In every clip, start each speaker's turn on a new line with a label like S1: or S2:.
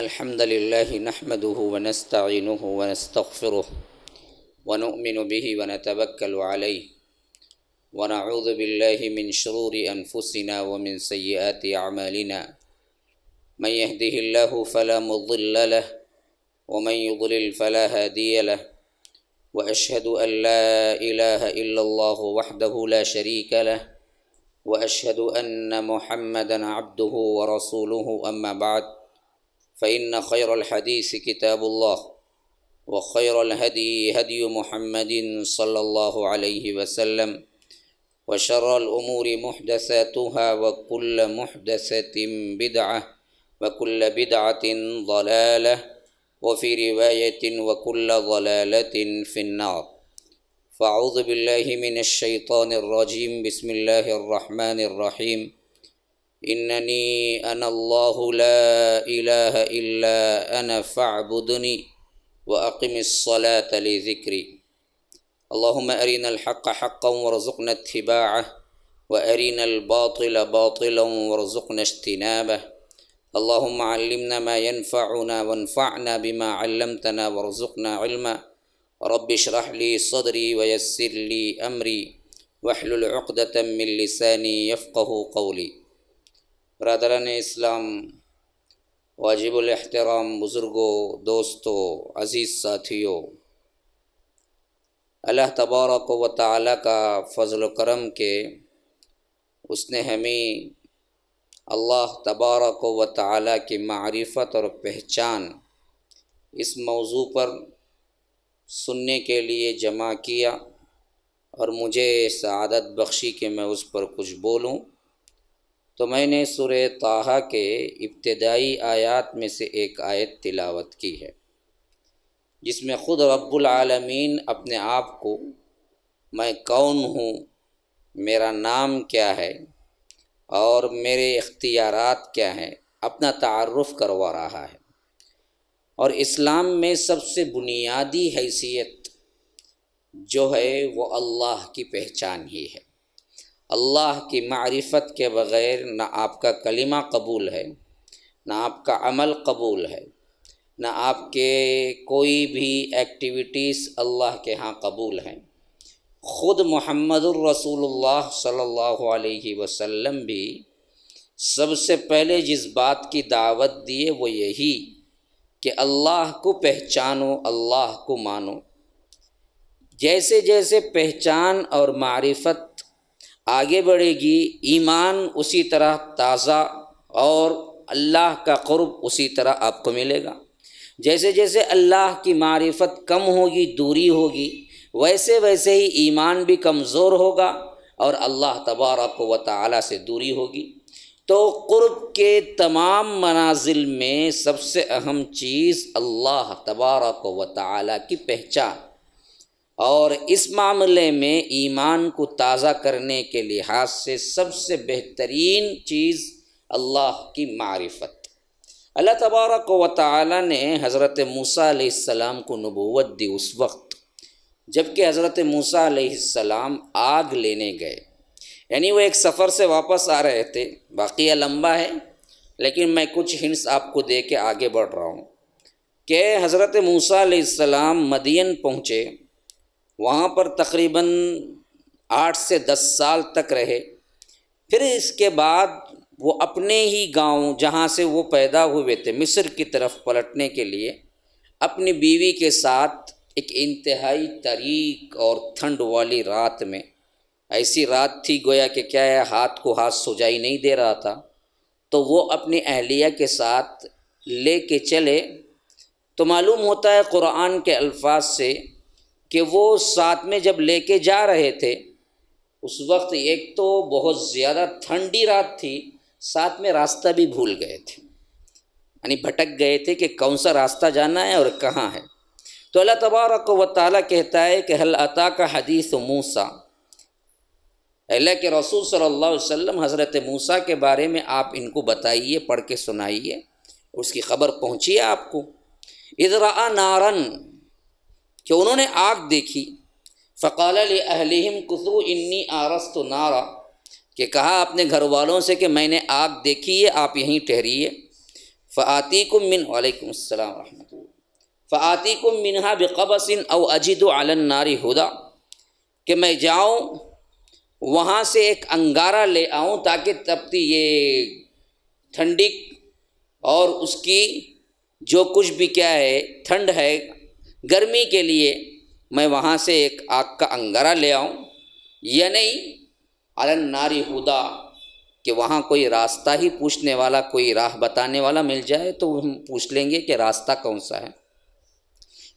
S1: الحمد لله نحمده ونستعينه ونستغفره ونؤمن به ونتوكل عليه ونعوذ بالله من شرور أنفسنا ومن سيئات أعمالنا من يهده الله فلا مضل له ومن يضلل فلا هادي له وأشهد أن لا إله إلا الله وحده لا شريك له وأشهد أن محمدًا عبده ورسوله أما بعد فإن خير الحديث كتاب الله وخير الهدي هدي محمد صلى الله عليه وسلم وشر الأمور محدثاتها وكل محدثة بدعة وكل بدعة ضلالة وفي رواية وكل ضلالة في النار فأعوذ بالله من الشيطان الرجيم بسم الله الرحمن الرحيم إنني أنا الله لا إله إلا أنا فاعبدني وأقم الصلاة لذكري اللهم أرنا الحق حقا وارزقنا اتباعه وأرنا الباطل باطلا وارزقنا اجتنابه اللهم علمنا ما ينفعنا وانفعنا بما علمتنا وارزقنا علما رب اشرح لي صدري ويسر لي أمري واحلل عقدة من لساني يفقه قولي۔ برادران اسلام، واجب الاحترام بزرگوں، دوستوں، عزیز ساتھیوں، اللہ تبارک و تعالیٰ کا فضل و کرم کہ اس نے ہمیں اللہ تبارک و تعالیٰ کی معرفت اور پہچان اس موضوع پر سننے کے لیے جمع کیا اور مجھے سعادت بخشی کہ میں اس پر کچھ بولوں، تو میں نے سورہ طٰہٰ کے ابتدائی آیات میں سے ایک آیت تلاوت کی ہے، جس میں خود رب العالمین اپنے آپ کو میں کون ہوں، میرا نام کیا ہے اور میرے اختیارات کیا ہیں، اپنا تعارف کروا رہا ہے۔ اور اسلام میں سب سے بنیادی حیثیت جو ہے وہ اللہ کی پہچان ہی ہے۔ اللہ کی معرفت کے بغیر نہ آپ کا کلمہ قبول ہے، نہ آپ کا عمل قبول ہے، نہ آپ کے کوئی بھی ایکٹیویٹیز اللہ کے ہاں قبول ہیں۔ خود محمد الرسول اللہ صلی اللہ علیہ وسلم بھی سب سے پہلے جس بات کی دعوت دیے وہ یہی کہ اللہ کو پہچانو، اللہ کو مانو۔ جیسے جیسے پہچان اور معرفت آگے بڑھے گی، ایمان اسی طرح تازہ اور اللہ کا قرب اسی طرح آپ کو ملے گا۔ جیسے جیسے اللہ کی معرفت کم ہوگی، دوری ہوگی، ویسے ویسے ہی ایمان بھی کمزور ہوگا اور اللہ تبارک و تعالیٰ سے دوری ہوگی۔ تو قرب کے تمام منازل میں سب سے اہم چیز اللہ تبارک و تعالیٰ کی پہچان، اور اس معاملے میں ایمان کو تازہ کرنے کے لحاظ سے سب سے بہترین چیز اللہ کی معرفت۔ اللہ تبارک و تعالیٰ نے حضرت موسیٰ علیہ السلام کو نبوت دی اس وقت جب کہ حضرت موسیٰ علیہ السلام آگ لینے گئے، یعنی وہ ایک سفر سے واپس آ رہے تھے۔ واقعہ لمبا ہے لیکن میں کچھ ہنٹس آپ کو دے کے آگے بڑھ رہا ہوں کہ حضرت موسیٰ علیہ السلام مدین پہنچے، وہاں پر تقریباً 8 سے 10 سال تک رہے۔ پھر اس کے بعد وہ اپنے ہی گاؤں جہاں سے وہ پیدا ہوئے تھے مصر کی طرف پلٹنے کے لیے اپنی بیوی کے ساتھ ایک انتہائی تاریک اور ٹھنڈ والی رات میں، ایسی رات تھی گویا کہ کیا ہے، ہاتھ کو ہاتھ سجائی نہیں دے رہا تھا، تو وہ اپنی اہلیہ کے ساتھ لے کے چلے۔ تو معلوم ہوتا ہے قرآن کے الفاظ سے کہ وہ ساتھ میں جب لے کے جا رہے تھے اس وقت ایک تو بہت زیادہ ٹھنڈی رات تھی، ساتھ میں راستہ بھی بھول گئے تھے، یعنی بھٹک گئے تھے کہ کون سا راستہ جانا ہے اور کہاں ہے۔ تو اللہ تبارک و تعالیٰ کہتا ہے کہ هل اتاک حدیث موسیٰ، اللہ کے رسول صلی اللہ علیہ وسلم حضرت موسیٰ کے بارے میں آپ ان کو بتائیے، پڑھ کے سنائیے، اس کی خبر پہنچی ہے آپ کو۔ اذ رأى نارا، کہ انہوں نے آگ دیکھی، فقال لأہلہم کثوا انی آرست نارا، کہ کہا اپنے گھر والوں سے کہ میں نے آگ دیکھی ہے، آپ یہیں ٹھہریے۔ فآتیکم من وعلیکم السلام ورحمۃ اللہ فآتیکم منہا بقبس او اجد علی النار ہدا، کہ میں جاؤں وہاں سے ایک انگارہ لے آؤں تاکہ تپتی یہ ٹھنڈی اور اس کی جو کچھ بھی کیا ہے ٹھنڈ ہے گرمی کے لیے میں وہاں سے ایک آگ کا انگارہ لے آؤں، یا نہیں علی النار ہدا کہ وہاں کوئی راستہ ہی پوچھنے والا، کوئی راہ بتانے والا مل جائے تو ہم پوچھ لیں گے کہ راستہ کون سا ہے۔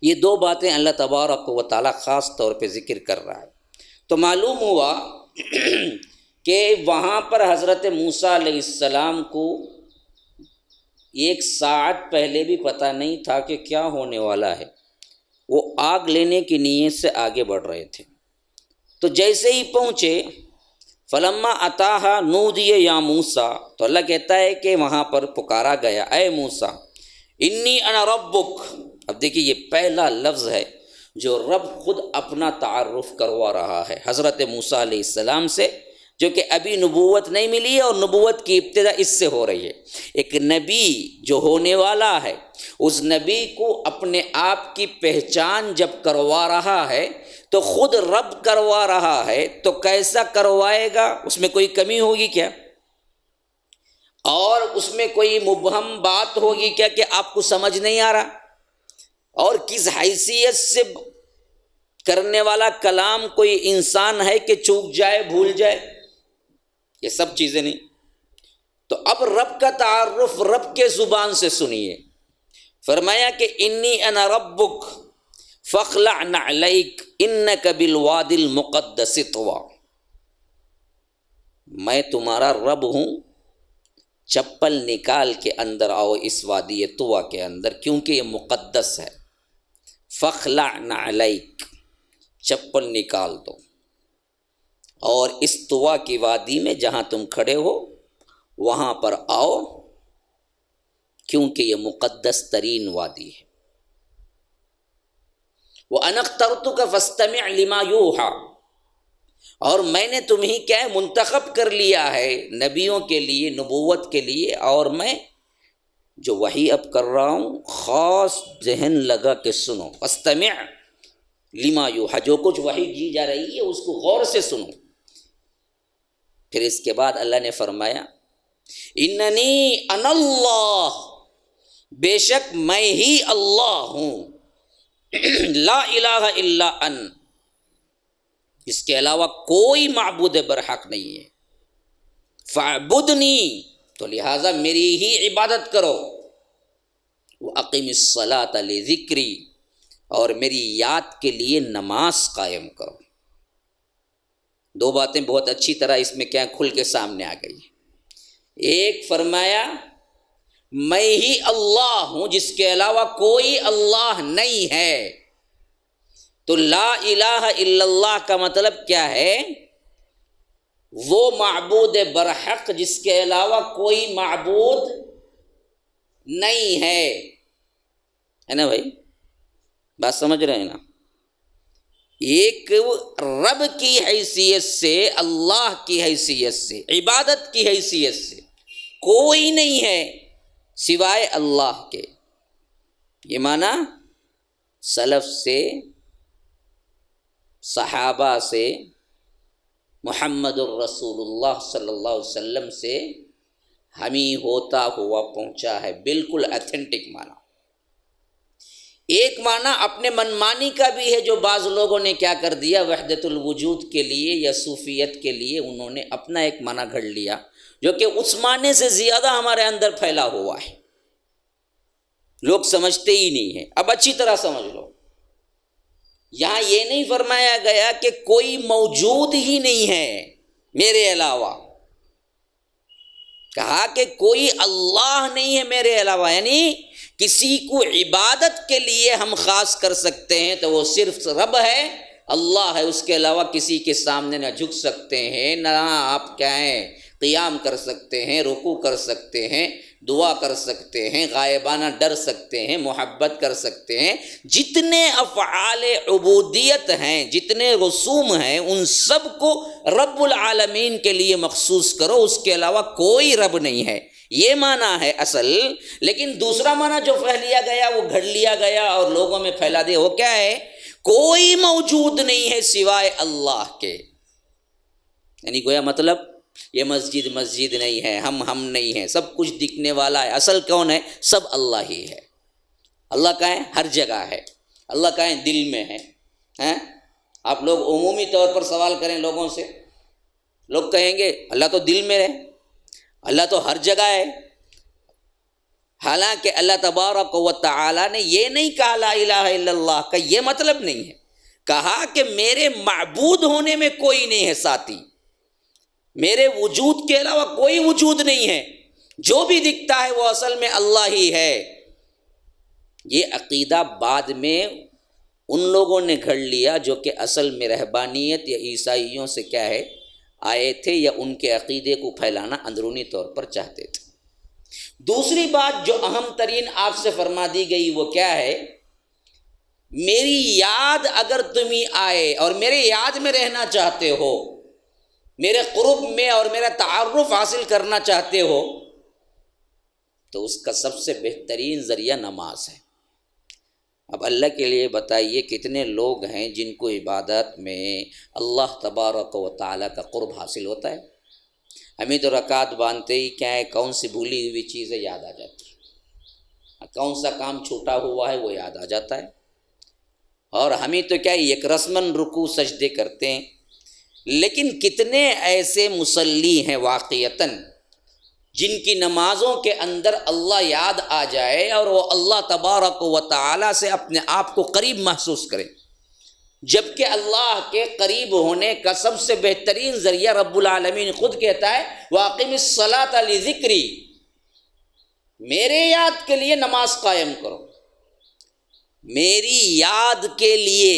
S1: یہ دو باتیں اللہ تبارک و تعالیٰ خاص طور پہ ذکر کر رہا ہے۔ تو معلوم ہوا کہ وہاں پر حضرت موسیٰ علیہ السلام کو ایک ساعت پہلے بھی پتہ نہیں تھا کہ کیا ہونے والا ہے، وہ آگ لینے کی نیت سے آگے بڑھ رہے تھے۔ تو جیسے ہی پہنچے فلما اتاہا نودی یا موسیٰ، تو اللہ کہتا ہے کہ وہاں پر پکارا گیا اے موسیٰ انی انا ربک۔ اب دیکھیے یہ پہلا لفظ ہے جو رب خود اپنا تعارف کروا رہا ہے حضرت موسیٰ علیہ السلام سے، جو کہ ابھی نبوت نہیں ملی ہے اور نبوت کی ابتدا اس سے ہو رہی ہے۔ ایک نبی جو ہونے والا ہے اس نبی کو اپنے آپ کی پہچان جب کروا رہا ہے تو خود رب کروا رہا ہے، تو کیسا کروائے گا؟ اس میں کوئی کمی ہوگی کیا؟ اور اس میں کوئی مبہم بات ہوگی کیا کہ آپ کو سمجھ نہیں آ رہا؟ اور کس حیثیت سے کرنے والا کلام کوئی انسان ہے کہ چوک جائے بھول جائے؟ یہ سب چیزیں نہیں۔ تو اب رب کا تعارف رب کے زبان سے سنیے۔ فرمایا کہ انی انا ربک فاخلع نعلیک انک بالوادی المقدس طوی، میں تمہارا رب ہوں، چپل نکال کے اندر آؤ اس وادی طویٰ کے اندر، کیونکہ یہ مقدس ہے۔ فاخلع نعلیک، چپل نکال دو، اور اس طویٰ کی وادی میں جہاں تم کھڑے ہو وہاں پر آؤ، کیونکہ یہ مقدس ترین وادی ہے۔ وَأَنَا اخْتَرْتُكَ فَاسْتَمِعْ لِمَا يُوحَىٰ، اور میں نے تمہیں کیا منتخب کر لیا ہے نبیوں کے لیے، نبوت کے لیے، اور میں جو وحی اب کر رہا ہوں خاص ذہن لگا کے سنو۔ فَاسْتَمِعْ لِمَا يُوحَىٰ، جو کچھ وحی کی جا رہی ہے اس کو غور سے سنو۔ پھر اس کے بعد اللہ نے فرمایا اِنَّنِي أَنَا اللَّهُ، بے شک میں ہی اللہ ہوں، لا الہ الا ان، اس کے علاوہ کوئی معبود برحق نہیں ہے۔ فاعبدنی، تو لہٰذا میری ہی عبادت کرو۔ وَأَقِمِ الصَّلَاةَ لِذِكْرِي، اور میری یاد کے لیے نماز قائم کرو۔ دو باتیں بہت اچھی طرح اس میں کیا کھل کے سامنے آ گئی۔ ایک فرمایا میں ہی اللہ ہوں، جس کے علاوہ کوئی اللہ نہیں ہے۔ تو لا الہ الا اللہ کا مطلب کیا ہے؟ وہ معبود برحق جس کے علاوہ کوئی معبود نہیں ہے نا بھائی؟ بات سمجھ رہے ہیں نا؟ ایک رب کی حیثیت سے، اللہ کی حیثیت سے، عبادت کی حیثیت سے کوئی نہیں ہے سوائے اللہ کے۔ یہ معنی سلف سے، صحابہ سے، محمد الرسول اللہ صلی اللہ علیہ وسلم سے ہمیں ہوتا ہوا پہنچا ہے، بالکل ایتھینٹک معنی۔ ایک معنی اپنے منمانی کا بھی ہے، جو بعض لوگوں نے کیا کر دیا وحدت الوجود کے لیے یا صوفیت کے لیے انہوں نے اپنا ایک معنی گھڑ لیا، جو کہ اس معنی سے زیادہ ہمارے اندر پھیلا ہوا ہے، لوگ سمجھتے ہی نہیں ہیں۔ اب اچھی طرح سمجھ لو، یہاں یہ نہیں فرمایا گیا کہ کوئی موجود ہی نہیں ہے میرے علاوہ، کہا کہ کوئی اللہ نہیں ہے میرے علاوہ، یعنی کسی کو عبادت کے لیے ہم خاص کر سکتے ہیں تو وہ صرف رب ہے، اللہ ہے، اس کے علاوہ کسی کے سامنے نہ جھک سکتے ہیں، نہ آپ کیا ہیں قیام کر سکتے ہیں، رکوع کر سکتے ہیں، دعا کر سکتے ہیں، غائبانہ ڈر سکتے ہیں، محبت کر سکتے ہیں۔ جتنے افعال عبودیت ہیں، جتنے رسوم ہیں، ان سب کو رب العالمین کے لیے مخصوص کرو، اس کے علاوہ کوئی رب نہیں ہے۔ یہ معنی ہے اصل، لیکن دوسرا معنی جو پھیل لیا گیا، وہ گھڑ لیا گیا اور لوگوں میں پھیلا دیا، وہ کیا ہے؟ کوئی موجود نہیں ہے سوائے اللہ کے۔ یعنی گویا مطلب یہ مسجد مسجد نہیں ہے، ہم نہیں ہیں، سب کچھ دکھنے والا ہے، اصل کون ہے؟ سب اللہ ہی ہے۔ اللہ کہاں ہے؟ ہر جگہ ہے۔ اللہ کہاں ہے؟ دل میں ہے۔ آپ لوگ عمومی طور پر سوال کریں لوگوں سے، لوگ کہیں گے اللہ تو دل میں ہے، اللہ تو ہر جگہ ہے۔ حالانکہ اللہ تبارک و تعالی نے یہ نہیں کہا لا الہ الا اللہ کا یہ مطلب نہیں ہے، کہا کہ میرے معبود ہونے میں کوئی نہیں ہے ساتھی، میرے وجود کے علاوہ کوئی وجود نہیں ہے، جو بھی دکھتا ہے وہ اصل میں اللہ ہی ہے۔ یہ عقیدہ بعد میں ان لوگوں نے گھڑ لیا جو کہ اصل میں رہبانیت یا عیسائیوں سے کیا ہے آئے تھے، یا ان کے عقیدے کو پھیلانا اندرونی طور پر چاہتے تھے۔ دوسری بات جو اہم ترین آپ سے فرما دی گئی وہ کیا ہے؟ میری یاد اگر تمہیں آئے اور میرے یاد میں رہنا چاہتے ہو، میرے قرب میں اور میرا تعارف حاصل کرنا چاہتے ہو، تو اس کا سب سے بہترین ذریعہ نماز ہے۔ اب اللہ کے لیے بتائیے کتنے لوگ ہیں جن کو عبادت میں اللہ تبارک و تعالیٰ کا قرب حاصل ہوتا ہے؟ ہمیں تو رکعت باندھتے ہی کیا ہے کون سی بھولی ہوئی چیزیں یاد آ جاتی ہے، کون سا کام چھوٹا ہوا ہے وہ یاد آ جاتا ہے، اور ہمیں تو کیا یک رسماً رکوع سجدے کرتے ہیں۔ لیکن کتنے ایسے مصلی ہیں واقعتاً جن کی نمازوں کے اندر اللہ یاد آ جائے اور وہ اللہ تبارک و تعالیٰ سے اپنے آپ کو قریب محسوس کرے، جبکہ اللہ کے قریب ہونے کا سب سے بہترین ذریعہ رب العالمین خود کہتا ہے وَأَقِمِ الصَّلَاةَ لِذِكْرِي، میرے یاد کے لیے نماز قائم کرو۔ میری یاد کے لیے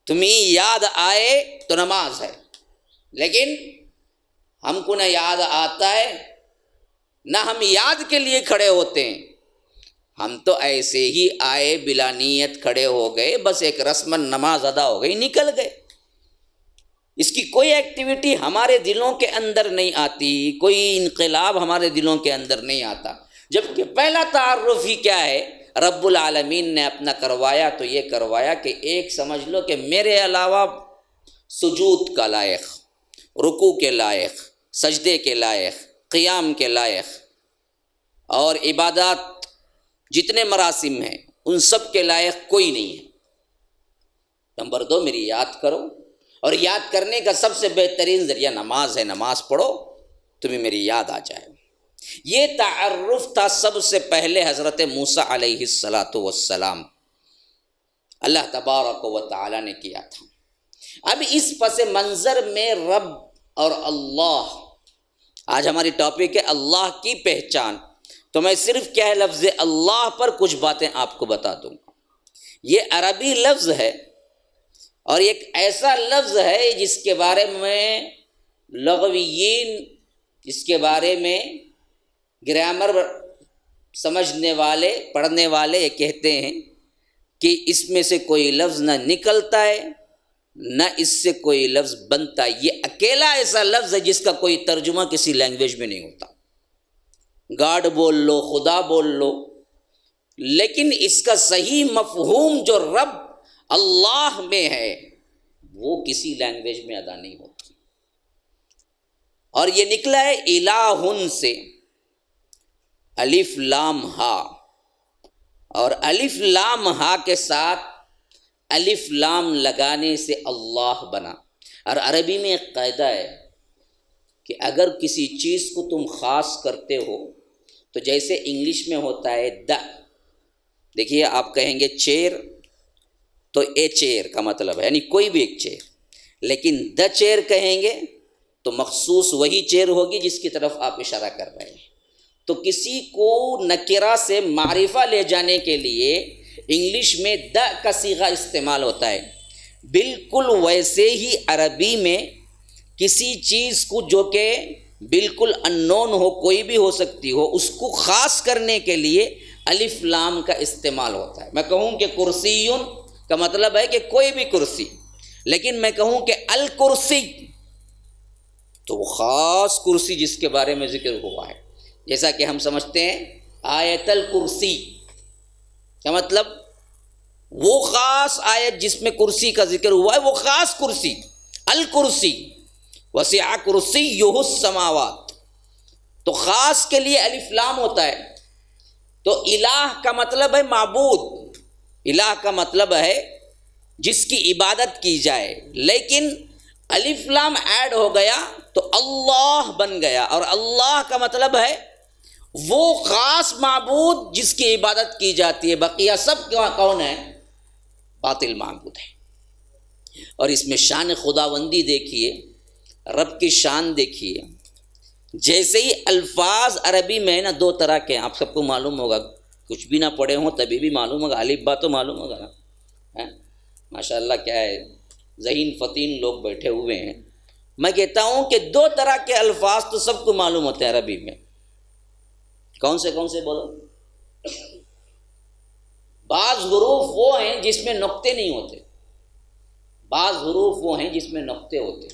S1: تمہیں یاد آئے تو نماز ہے، لیکن ہم کو نہ یاد آتا ہے نہ ہم یاد کے لیے کھڑے ہوتے ہیں، ہم تو ایسے ہی آئے بلا نیت کھڑے ہو گئے، بس ایک رسماً نماز ادا ہو گئی نکل گئے، اس کی کوئی ایکٹیویٹی ہمارے دلوں کے اندر نہیں آتی، کوئی انقلاب ہمارے دلوں کے اندر نہیں آتا، جبکہ پہلا تعارف ہی کیا ہے رب العالمین نے اپنا کروایا تو یہ کروایا کہ ایک سمجھ لو کہ میرے علاوہ سجود کا لائق، رکوع کے لائق، سجدے کے لائق، قیام کے لائق اور عبادات جتنے مراسم ہیں ان سب کے لائق کوئی نہیں ہے۔ نمبر 2 میری یاد کرو، اور یاد کرنے کا سب سے بہترین ذریعہ نماز ہے، نماز پڑھو تمہیں میری یاد آ جائے۔ یہ تعارف تھا سب سے پہلے حضرت موسیٰ علیہ السلام اللہ تبارک و تعالی نے کیا تھا۔ اب اس پس منظر میں رب اور اللہ، آج ہماری ٹاپک ہے اللہ کی پہچان، تو میں صرف کیا ہے لفظ اللہ پر کچھ باتیں آپ کو بتا دوں گا۔ یہ عربی لفظ ہے اور ایک ایسا لفظ ہے جس کے بارے میں لغویین، اس کے بارے میں گرامر سمجھنے والے پڑھنے والے یہ کہتے ہیں کہ اس میں سے کوئی لفظ نہ نکلتا ہے نہ اس سے کوئی لفظ بنتا ہے، یہ اکیلا ایسا لفظ ہے جس کا کوئی ترجمہ کسی لینگویج میں نہیں ہوتا۔ گاڈ بول لو، خدا بول لو، لیکن اس کا صحیح مفہوم جو رب اللہ میں ہے وہ کسی لینگویج میں ادا نہیں ہوتا، اور یہ نکلا ہے الہن سے، الف لام ہا، اور الف لام ہا کے ساتھ الف لام لگانے سے اللہ بنا۔ اور عربی میں ایک قاعدہ ہے کہ اگر کسی چیز کو تم خاص کرتے ہو تو جیسے انگلش میں ہوتا ہے دا، دیکھیے آپ کہیں گے چیئر تو اے چیئر کا مطلب ہے یعنی کوئی بھی ایک چیئر، لیکن دا چیئر کہیں گے تو مخصوص وہی چیئر ہوگی جس کی طرف آپ اشارہ کر رہے ہیں۔ تو کسی کو نکرہ سے معرفہ لے جانے کے لیے انگلش میں دا کا صیغہ استعمال ہوتا ہے، بالکل ویسے ہی عربی میں کسی چیز کو جو کہ بالکل اننون ہو، کوئی بھی ہو سکتی ہو، اس کو خاص کرنے کے لیے الف لام کا استعمال ہوتا ہے۔ میں کہوں کہ کرسیون کا مطلب ہے کہ کوئی بھی کرسی، لیکن میں کہوں کہ الکرسی تو وہ خاص کرسی جس کے بارے میں ذکر ہوا ہے، جیسا کہ ہم سمجھتے ہیں آیت الکرسی کا مطلب وہ خاص آیت جس میں کرسی کا ذکر ہوا ہے، وہ خاص کرسی، الکرسی وسع کرسیہ السماوات، تو خاص کے لیے الف لام ہوتا ہے۔ تو الہ کا مطلب ہے معبود، الہ کا مطلب ہے جس کی عبادت کی جائے، لیکن الف لام ایڈ ہو گیا تو اللہ بن گیا، اور اللہ کا مطلب ہے وہ خاص معبود جس کی عبادت کی جاتی ہے، بقیہ سب کون ہے؟ باطل معبود ہے۔ اور اس میں شان خداوندی دیکھیے، رب کی شان دیکھیے۔ جیسے ہی الفاظ عربی میں نا دو طرح کے ہیں، آپ سب کو معلوم ہوگا، کچھ بھی نہ پڑھے ہوں تبھی بھی معلوم ہوگا، الف با تو معلوم ہوگا نا، ماشاء اللہ کیا ہے ذہین فتین لوگ بیٹھے ہوئے ہیں۔ میں کہتا ہوں کہ دو طرح کے الفاظ تو سب کو معلوم ہوتے ہیں عربی میں، کون سے بولو؟ بعض حروف وہ ہیں جس میں نقطے نہیں ہوتے، بعض حروف وہ ہیں جس میں نقطے ہوتے،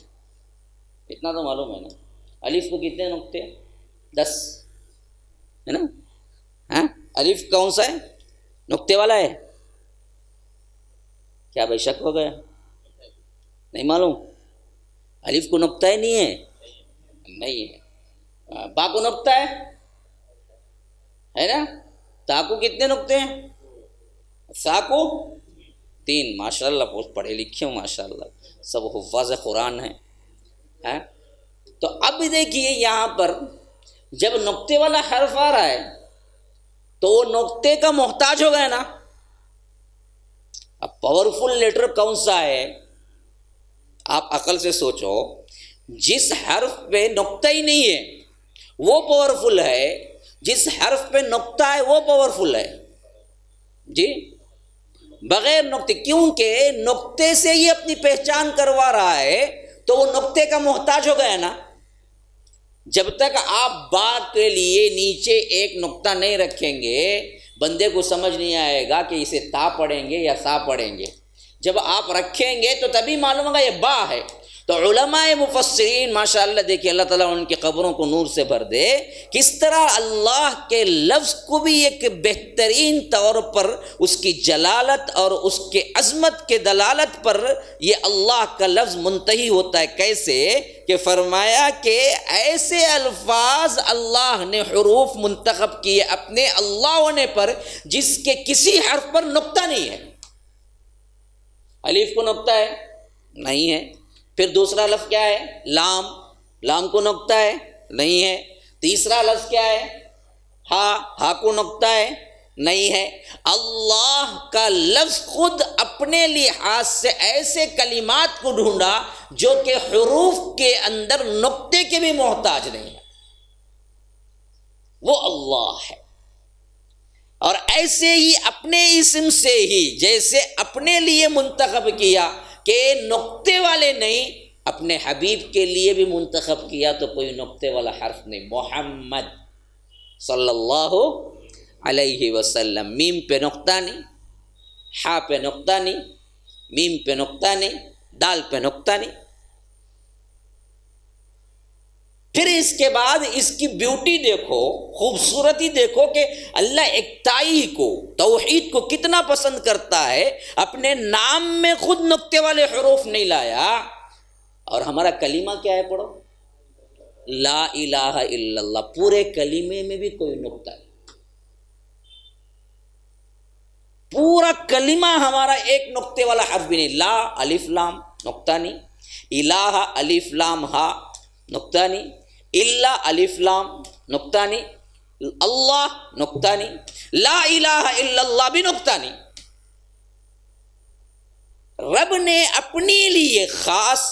S1: اتنا تو معلوم ہے نا۔ الف کو کتنے نقطے؟ 10 ہے نا؟ ہاں، الف کون سا ہے؟ نقطے والا ہے کیا؟ بھائی شک ہو گیا، نہیں معلوم؟ الف کو نقطہ ہی نہیں ہے، نہیں ہے۔ با کو نقطہ ہے نا؟ تا کو کتنے نقطے ہیں؟ سا کو 3۔ ماشاء اللہ بہت پڑھے لکھے ہوں، ماشاء اللہ سب حفاظ قرآن ہیں۔ تو اب دیکھیے یہاں پر جب نقطے والا حرف آ رہا ہے تو وہ نقطے کا محتاج ہو گیا نا۔ اب پاورفل لیٹر کون سا ہے؟ آپ عقل سے سوچو، جس حرف پہ نقطہ ہی نہیں ہے وہ پاورفل ہے، جس حرف پہ نقطہ ہے وہ پاورفل ہے جی، بغیر نقطے، کیونکہ نقطے سے ہی اپنی پہچان کروا رہا ہے تو وہ نقطے کا محتاج ہو گیا نا۔ جب تک آپ با کے لیے نیچے ایک نقطہ نہیں رکھیں گے بندے کو سمجھ نہیں آئے گا کہ اسے تا پڑھیں گے یا سا پڑھیں گے، جب آپ رکھیں گے تو تبھی معلوم ہوگا یہ با ہے۔ تو علماء مفسرین ماشاءاللہ دیکھیں، اللہ تعالیٰ ان کی قبروں کو نور سے بھر دے، کس طرح اللہ کے لفظ کو بھی ایک بہترین طور پر اس کی جلالت اور اس کے عظمت کے دلالت پر یہ اللہ کا لفظ منتہی ہوتا ہے۔ کیسے کہ فرمایا کہ ایسے الفاظ اللہ نے حروف منتخب کیے اپنے اللہ ہونے پر جس کے کسی حرف پر نقطہ نہیں ہے۔ الف کو نقطہ ہے؟ نہیں ہے۔ پھر دوسرا لفظ کیا ہے؟ لام، لام کو نقطہ ہے؟ نہیں ہے۔ تیسرا لفظ کیا ہے؟ ہا، ہا کو نقطہ ہے؟ نہیں ہے۔ اللہ کا لفظ خود اپنے لحاظ سے ایسے کلمات کو ڈھونڈا جو کہ حروف کے اندر نقطے کے بھی محتاج نہیں ہے، وہ اللہ ہے۔ اور ایسے ہی اپنے اسم سے ہی جیسے اپنے لیے منتخب کیا کہ نقطے والے نہیں، اپنے حبیب کے لیے بھی منتخب کیا تو کوئی نقطے والا حرف نہیں، محمد صلی اللہ علیہ وسلم۔ میم پہ نقطہ نہیں، ہا پہ نقطہ نہیں، میم پہ نقطہ نہیں، دال پہ نقطہ نہیں۔ پھر اس کے بعد اس کی بیوٹی دیکھو، خوبصورتی دیکھو کہ اللہ اکتائی کو، توحید کو کتنا پسند کرتا ہے، اپنے نام میں خود نقطے والے حروف نہیں لایا۔ اور ہمارا کلمہ کیا ہے؟ پڑھو، لا الہ الا اللہ، پورے کلمے میں بھی کوئی نقطہ نہیں، پورا کلمہ ہمارا ایک نقطے والا حرف بھی نہیں۔ لا الف لام نقطہ نہیں، الہ الف لام ہا نقطہ نہیں، الا الف لام نقطہ نہیں، اللہ نقطہ نہیں، لا الہ الا اللہ بھی نقطہ نہیں۔ رب نے اپنے لیے خاص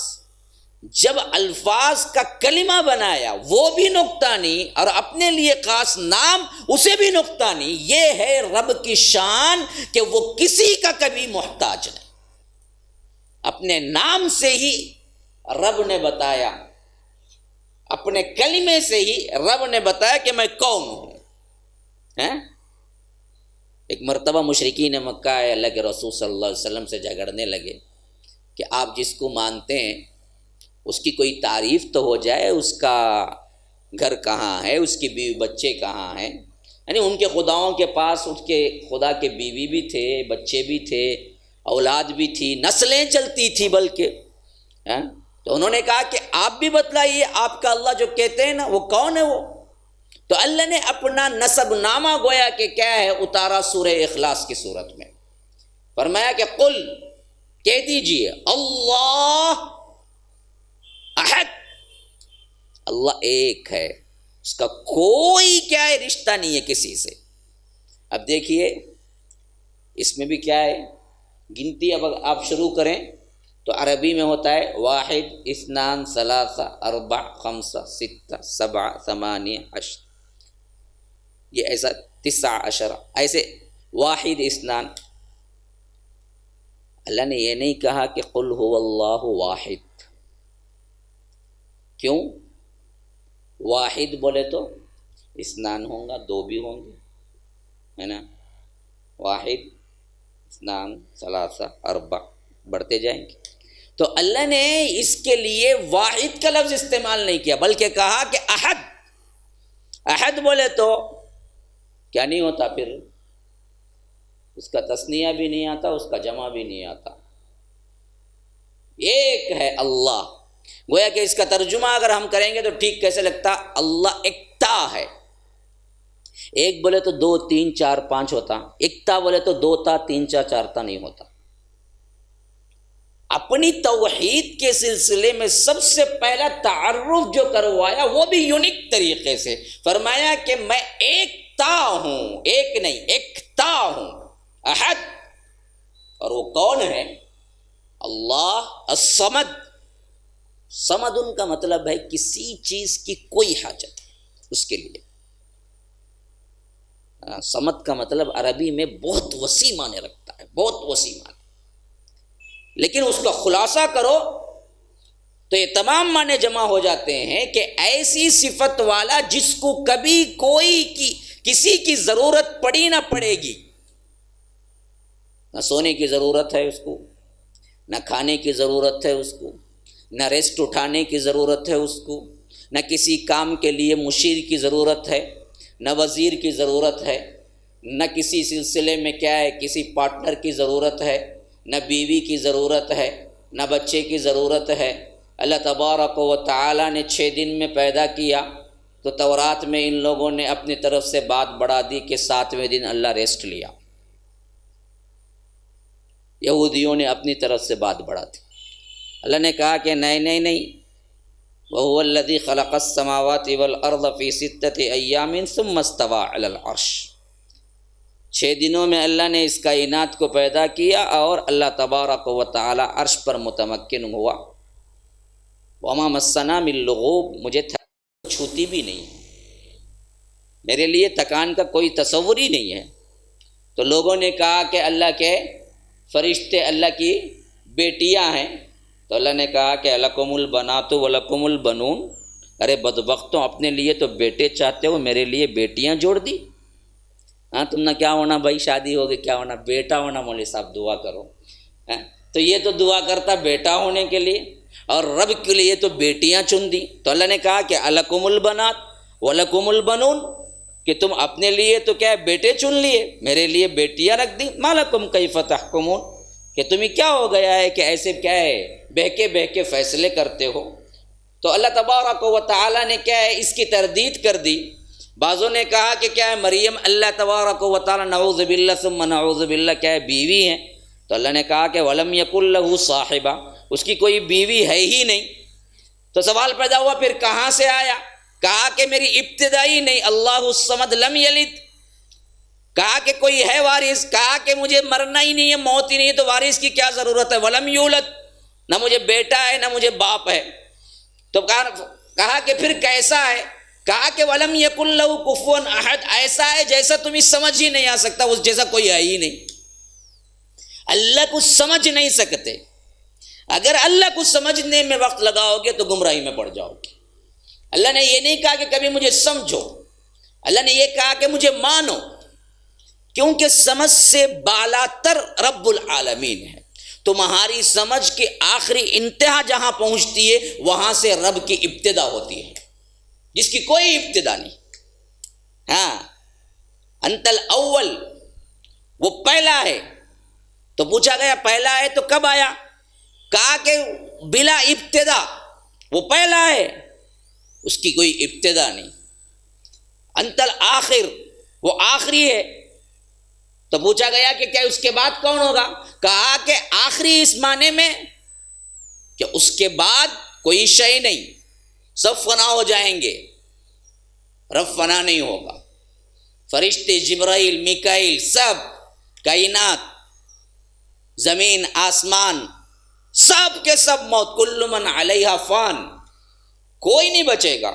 S1: جب الفاظ کا کلمہ بنایا وہ بھی نقطہ نہیں، اور اپنے لیے خاص نام اسے بھی نقطہ نہیں۔ یہ ہے رب کی شان کہ وہ کسی کا کبھی محتاج نہیں۔ اپنے نام سے ہی رب نے بتایا، اپنے کلمے سے ہی رب نے بتایا کہ میں کون ہوں۔ ایک مرتبہ مشرکین مکہ اللہ کے رسول صلی اللہ علیہ وسلم سے جھگڑنے لگے کہ آپ جس کو مانتے ہیں اس کی کوئی تعریف تو ہو جائے، اس کا گھر کہاں ہے، اس کی بیوی بچے کہاں ہیں، یعنی ان کے خداؤں کے پاس اس کے خدا کے بیوی بھی تھے، بچے بھی تھے، اولاد بھی تھی، نسلیں چلتی تھی بلکہ تو انہوں نے کہا کہ آپ بھی بتلائیے آپ کا اللہ جو کہتے ہیں نا وہ کون ہے وہ؟ تو اللہ نے اپنا نسب نامہ گویا کہ کیا ہے اتارا سورہ اخلاص کی صورت میں، فرمایا کہ قل کہہ دیجئے اللہ احد، اللہ ایک ہے، اس کا کوئی کیا ہے رشتہ نہیں ہے کسی سے۔ اب دیکھیے اس میں بھی کیا ہے گنتی، اب آپ شروع کریں تو عربی میں ہوتا ہے واحد، اثنان، ثلاثہ، اربع، خمسہ، ستہ، سبع، ثمانیہ، عشر، یہ ایسا 19 ایسے واحد اثنان۔ اللہ نے یہ نہیں کہا کہ قل هو اللہ واحد، کیوں؟ واحد بولے تو اثنان ہوں گا، 2 بھی ہوں گے، ہے نا، واحد اثنان ثلاثہ اربع بڑھتے جائیں گے۔ تو اللہ نے اس کے لیے واحد کا لفظ استعمال نہیں کیا بلکہ کہا کہ احد۔ احد بولے تو کیا نہیں ہوتا، پھر اس کا تثنیہ بھی نہیں آتا، اس کا جمع بھی نہیں آتا، ایک ہے اللہ۔ گویا کہ اس کا ترجمہ اگر ہم کریں گے تو ٹھیک کیسے لگتا، اللہ ایکتا ہے، ایک بولے تو 2 3 4 5 ہوتا، ایکتا بولے تو 2 تا 3 4 4 تا نہیں ہوتا۔ اپنی توحید کے سلسلے میں سب سے پہلا تعارف جو کروایا وہ بھی یونیک طریقے سے، فرمایا کہ میں ایکتا ہوں، ایک نہیں ایکتا ہوں، احد۔ اور وہ کون ہے؟ اللہ الصمد۔ صمد ان کا مطلب ہے کسی چیز کی کوئی حاجت اس کے لیے، صمد کا مطلب عربی میں بہت وسیع معنی رکھتا ہے، بہت وسیع معنی، لیکن اس کا خلاصہ کرو تو یہ تمام معنی جمع ہو جاتے ہیں کہ ایسی صفت والا جس کو کبھی کوئی کسی کی ضرورت پڑی نہ پڑے گی، نہ سونے کی ضرورت ہے اس کو، نہ کھانے کی ضرورت ہے اس کو، نہ ریسٹ اٹھانے کی ضرورت ہے اس کو، نہ کسی کام کے لیے مشیر کی ضرورت ہے، نہ وزیر کی ضرورت ہے، نہ کسی سلسلے میں کیا ہے کسی پارٹنر کی ضرورت ہے، نہ بیوی کی ضرورت ہے، نہ بچے کی ضرورت ہے۔ اللہ تبارک و تعالی نے 6 دن میں پیدا کیا تو تورات میں ان لوگوں نے اپنی طرف سے بات بڑھا دی کہ 7ویں دن اللہ ریسٹ لیا، یہودیوں نے اپنی طرف سے بات بڑھا دی۔ اللہ نے کہا کہ نہیں، وَهُوَ الَّذِي خَلَقَ السَّمَاوَاتِ وَالْأَرْضَ فِي 6 أَيَّامٍ ثُمَّ اسْتَوَىٰ عَلَى الْعَرْشِ، 6 دنوں میں اللہ نے اس کائنات کو پیدا کیا اور اللہ تبارک و تعالی عرش پر متمکن ہوا۔ وَمَا مَسَّنَا مِن لُغُوبٍ، مجھے چھوتی بھی نہیں، میرے لیے تکان کا کوئی تصور ہی نہیں ہے۔ تو لوگوں نے کہا کہ اللہ کے فرشتے اللہ کی بیٹیاں ہیں، تو اللہ نے کہا کہ لَکُمُ الْبَنَاتُ وَلَکُمُ الْبَنُونَ، ارے بدبختوں، اپنے لیے تو بیٹے چاہتے ہو، میرے لیے بیٹیاں جوڑ دی۔ ہاں تم نہ کیا ہونا بھائی، شادی ہوگی، کیا ہونا بیٹا ہونا، مولوی صاحب دعا کرو۔ تو یہ تو دعا کرتا بیٹا ہونے کے لیے، اور رب کے لیے تو بیٹیاں چن دی۔ تو اللہ نے کہا کہ لَکُمُ الْبَنَاتُ وَلَکُمُ الْبَنُونَ، کہ تم اپنے لیے تو کیا بیٹے چن لیے، میرے لیے بیٹیاں رکھ دی۔ مَا لَکُمْ کَیْفَ تَحْکُمُونَ، کہ تمہیں کیا ہو گیا ہے کہ ایسے کیا ہے بہکے فیصلے کرتے ہو۔ تو اللہ تبارک و تعالیٰ نے کیا ہے اس کی تردید کر دی۔ بعضوں نے کہا کہ کیا ہے مریم اللہ تبارک و تعالیٰ نعوذ باللہ ثم نعوذ باللہ کیا ہے بیوی ہیں، تو اللہ نے کہا کہ وَلَمْ يَكُنْ لَهُ صَاحِبَةٌ، اس کی کوئی بیوی ہے ہی نہیں۔ تو سوال پیدا ہوا پھر کہاں سے آیا؟ کہا کہ میری ابتدائی نہیں، اللہ الصمد لم یلد، کہا کہ کوئی ہے وارث، کہا کہ مجھے مرنا ہی نہیں ہے، موت ہی نہیں ہے، تو وارث کی کیا ضرورت ہے؟ وَلَمْ يُولَدْ، نہ مجھے بیٹا ہے نہ مجھے باپ ہے۔ تو کہا کہ پھر کیسا ہے؟ کہا کہ وَلَمْ يَكُنْ لَهُ كُفُوًا أَحَدٌ، ایسا ہے جیسا تمہیں سمجھ ہی نہیں آ سکتا، اس جیسا کوئی ہے ہی نہیں۔ اللہ کو سمجھ نہیں سکتے، اگر اللہ کو سمجھنے میں وقت لگاؤ گے تو گمراہی میں پڑ جاؤ گے۔ اللہ نے یہ نہیں کہا کہ کبھی مجھے سمجھو، اللہ نے یہ کہا کہ مجھے مانو، کیونکہ سمجھ سے بالا تر رب العالمین ہے۔ تمہاری سمجھ کی آخری انتہا جہاں پہنچتی ہے وہاں سے رب کی ابتدا ہوتی ہے۔ جس کی کوئی ابتدا نہیں. ہاں، انت الاول، وہ پہلا ہے. تو پوچھا گیا پہلا ہے تو کب آیا؟ کہا کہ بلا ابتدا، وہ پہلا ہے، اس کی کوئی ابتدا نہیں. انت الآخر، وہ آخری ہے. تو پوچھا گیا کہ کیا اس کے بعد کون ہوگا؟ کہا کہ آخری اس معنی میں کہ اس کے بعد کوئی شے نہیں، سب فنا ہو جائیں گے، رب فنا نہیں ہوگا. فرشتے، جبرائیل، میکائیل، سب کائنات، زمین، آسمان، سب کے سب موت، کل من علیہا فان، کوئی نہیں بچے گا.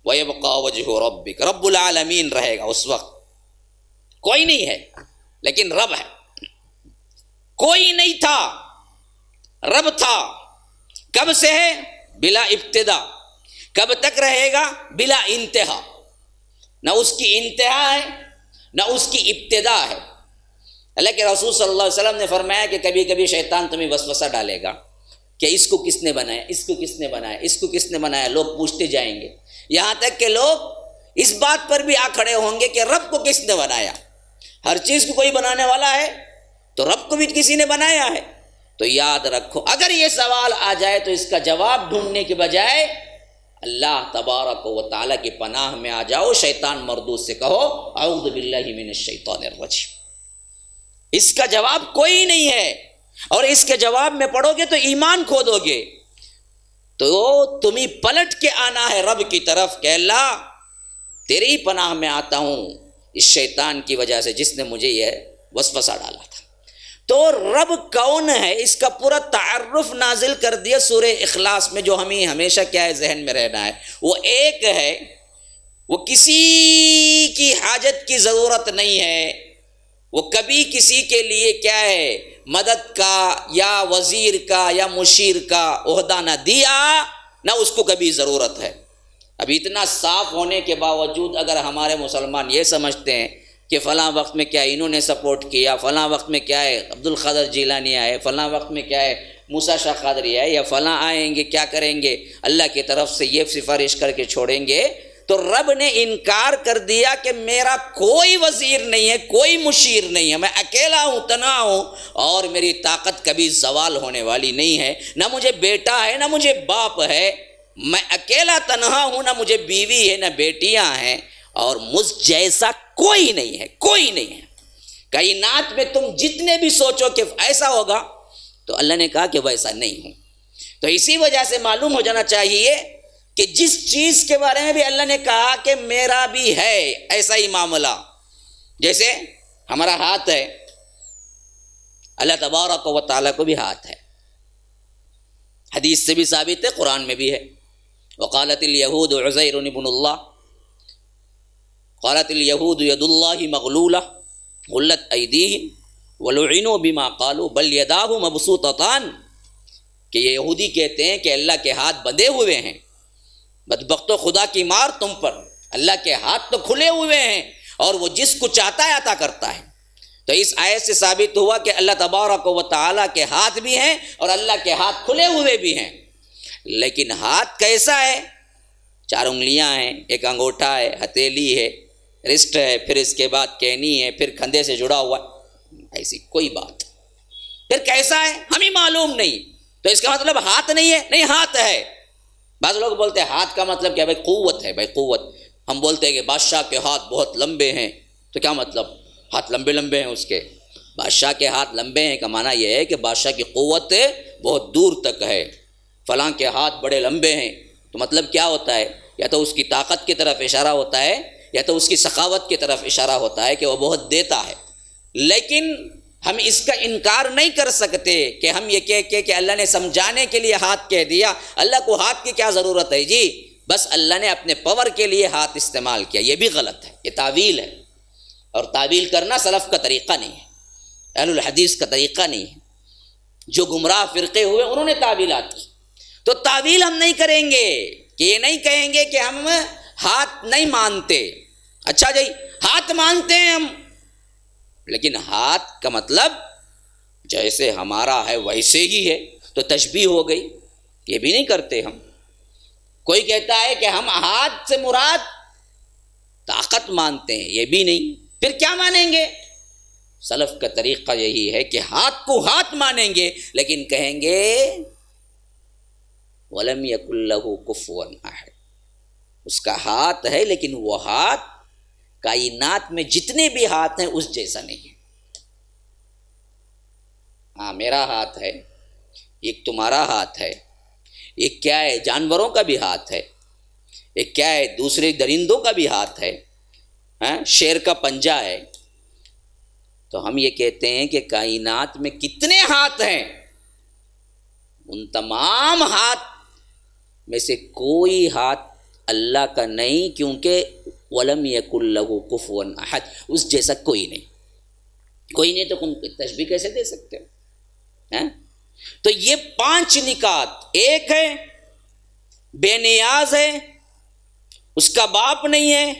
S1: وَيَبْقَى وَجْهُ رَبِّكَ، رب العالمین رہے گا اس وقت. کوئی نہیں ہے لیکن رب ہے. کوئی نہیں تھا، رب تھا. کب سے ہے؟ بلا ابتدا. کب تک رہے گا؟ بلا انتہا. نہ اس کی انتہا ہے نہ اس کی ابتدا ہے. اللہ کے رسول صلی اللہ علیہ وسلم نے فرمایا کہ کبھی کبھی شیطان تمہیں وسوسہ ڈالے گا کہ اس کو کس نے بنایا، اس کو کس نے بنایا، اس کو کس نے بنایا. لوگ پوچھتے جائیں گے، یہاں تک کہ لوگ اس بات پر بھی آ کھڑے ہوں گے کہ رب کو کس نے بنایا. ہر چیز کو کوئی بنانے والا ہے تو رب کو بھی کسی نے بنایا ہے. تو یاد رکھو، اگر یہ سوال آ جائے تو اس کا جواب ڈھونڈنے کے بجائے اللہ تبارک و تعالیٰ کی پناہ میں آ جاؤ. شیطان مردود سے کہو اعوذ باللہ من الشیطان الرجیم. اس کا جواب کوئی نہیں ہے، اور اس کے جواب میں پڑھو گے تو ایمان کھو دو گے. تو تمہیں پلٹ کے آنا ہے رب کی طرف کہ اللہ تیری پناہ میں آتا ہوں اس شیطان کی وجہ سے جس نے مجھے یہ وسوسہ ڈالا تھا. تو رب کون ہے اس کا پورا تعارف نازل کر دیا سورہ اخلاص میں، جو ہمیں ہمیشہ کیا ہے ذہن میں رہنا ہے. وہ ایک ہے، وہ کسی کی حاجت کی ضرورت نہیں ہے، وہ کبھی کسی کے لیے کیا ہے مدد کا یا وزیر کا یا مشیر کا عہدہ نہ دیا، نہ اس کو کبھی ضرورت ہے. اب اتنا صاف ہونے کے باوجود اگر ہمارے مسلمان یہ سمجھتے ہیں کہ فلاں وقت میں کیا انہوں نے سپورٹ کیا، فلاں وقت میں کیا ہے عبد القادر جیلانی آئے، فلاں وقت میں کیا ہے موسیٰ شاہ قادری آئے، یا فلاں آئیں گے کیا کریں گے، اللہ کی طرف سے یہ سفارش کر کے چھوڑیں گے. تو رب نے انکار کر دیا کہ میرا کوئی وزیر نہیں ہے، کوئی مشیر نہیں ہے، میں اکیلا ہوں، تنہا ہوں، اور میری طاقت کبھی زوال ہونے والی نہیں ہے. نہ مجھے بیٹا ہے نہ مجھے باپ ہے، میں اکیلا تنہا ہوں، نہ مجھے بیوی ہے نہ بیٹیاں ہیں، اور مجھ جیسا کوئی نہیں ہے، کوئی نہیں ہے. کائنات میں تم جتنے بھی سوچو کہ ایسا ہوگا، تو اللہ نے کہا کہ ویسا نہیں ہوں. تو اسی وجہ سے معلوم ہو جانا چاہیے کہ جس چیز کے بارے میں بھی اللہ نے کہا کہ میرا بھی ہے ایسا ہی معاملہ، جیسے ہمارا ہاتھ ہے، اللہ تبارک و تعالیٰ کو بھی ہاتھ ہے. حدیث سے بھی ثابت ہے، قرآن میں بھی ہے. وقالت الیہود عزیر ابن اللہ، قالت الیہود ید اللہ مغلولہ غلت ایدیہم ولعنوا بما قالوا بل یداہ مبسوطتان، کہ یہ یہودی کہتے ہیں کہ اللہ کے ہاتھ بندھے ہوئے ہیں. بدبختو، خدا کی مار تم پر، اللہ کے ہاتھ تو کھلے ہوئے ہیں اور وہ جس کو چاہتا ہے عطا کرتا ہے. تو اس آیت سے ثابت ہوا کہ اللہ تبارک و تعالیٰ کے ہاتھ بھی ہیں اور اللہ کے ہاتھ کھلے ہوئے بھی ہیں. لیکن ہاتھ کیسا ہے؟ 4 انگلیاں ہیں، ایک انگوٹھا ہے، ہتھیلی ہے، رسٹ ہے، پھر اس کے بعد کہنی ہے، پھر کندھے سے جڑا ہوا ہے، ایسی کوئی بات. پھر کیسا ہے ہمیں معلوم نہیں. تو اس کا مطلب ہاتھ نہیں ہے؟ نہیں، ہاتھ ہے. بعض لوگ بولتے ہیں ہاتھ کا مطلب کیا؟ بھائی قوت ہے، بھائی قوت. ہم بولتے ہیں کہ بادشاہ کے ہاتھ بہت لمبے ہیں، تو کیا مطلب؟ ہاتھ لمبے لمبے ہیں اس کے. بادشاہ کے ہاتھ لمبے ہیں کا معنی یہ ہے کہ بادشاہ کی قوت بہت دور تک ہے. فلاں کے ہاتھ بڑے لمبے ہیں، تو مطلب کیا ہوتا ہے؟ یا تو اس کی طاقت کی طرف اشارہ ہوتا ہے، یا تو اس کی سخاوت کی طرف اشارہ ہوتا ہے کہ وہ بہت دیتا ہے. لیکن ہم اس کا انکار نہیں کر سکتے کہ ہم یہ کہہ کہ اللہ نے سمجھانے کے لیے ہاتھ کہہ دیا. اللہ کو ہاتھ کی کیا ضرورت ہے جی؟ بس اللہ نے اپنے پاور کے لیے ہاتھ استعمال کیا. یہ بھی غلط ہے، یہ تعویل ہے، اور تعویل کرنا سلف کا طریقہ نہیں ہے، اہل الحدیث کا طریقہ نہیں ہے. جو گمراہ فرقے ہوئے انہوں نے تعویلات کی. تو تعویل ہم نہیں کریں گے، کہ یہ نہیں کہیں گے کہ ہم ہاتھ نہیں مانتے. اچھا جی، ہاتھ مانتے ہیں ہم، لیکن ہاتھ کا مطلب جیسے ہمارا ہے ویسے ہی ہے، تو تشبیہ ہو گئی، یہ بھی نہیں کرتے ہم. کوئی کہتا ہے کہ ہم ہاتھ سے مراد طاقت مانتے ہیں، یہ بھی نہیں، پھر کیا مانیں گے؟ سلف کا طریقہ یہی ہے کہ ہاتھ کو ہاتھ مانیں گے، لیکن کہیں گے وَلَمْ يَكُنْ لَهُ كُفُوًا أَحَدٌ، اس کا ہاتھ ہے لیکن وہ ہاتھ کائنات میں جتنے بھی ہاتھ ہیں اس جیسا نہیں ہے۔ ہاں میرا ہاتھ ہے، ایک تمہارا ہاتھ ہے، ایک کیا ہے جانوروں کا بھی ہاتھ ہے، ایک کیا ہے دوسرے درندوں کا بھی ہاتھ ہے، شیر کا پنجہ ہے۔ تو ہم یہ کہتے ہیں کہ کائنات میں کتنے ہاتھ ہیں، ان تمام ہاتھ میں سے کوئی ہاتھ اللہ کا نہیں، کیونکہ وَلَمْ يَكُنْ لَهُ كُفُوًا أَحَدٌ، اس جیسا کوئی نہیں۔ کوئی نہیں تو تم تشبیہ کیسے دے سکتے ہو؟ تو یہ 5 نکات، ایک ہے بے نیاز ہے، اس کا باپ نہیں ہے،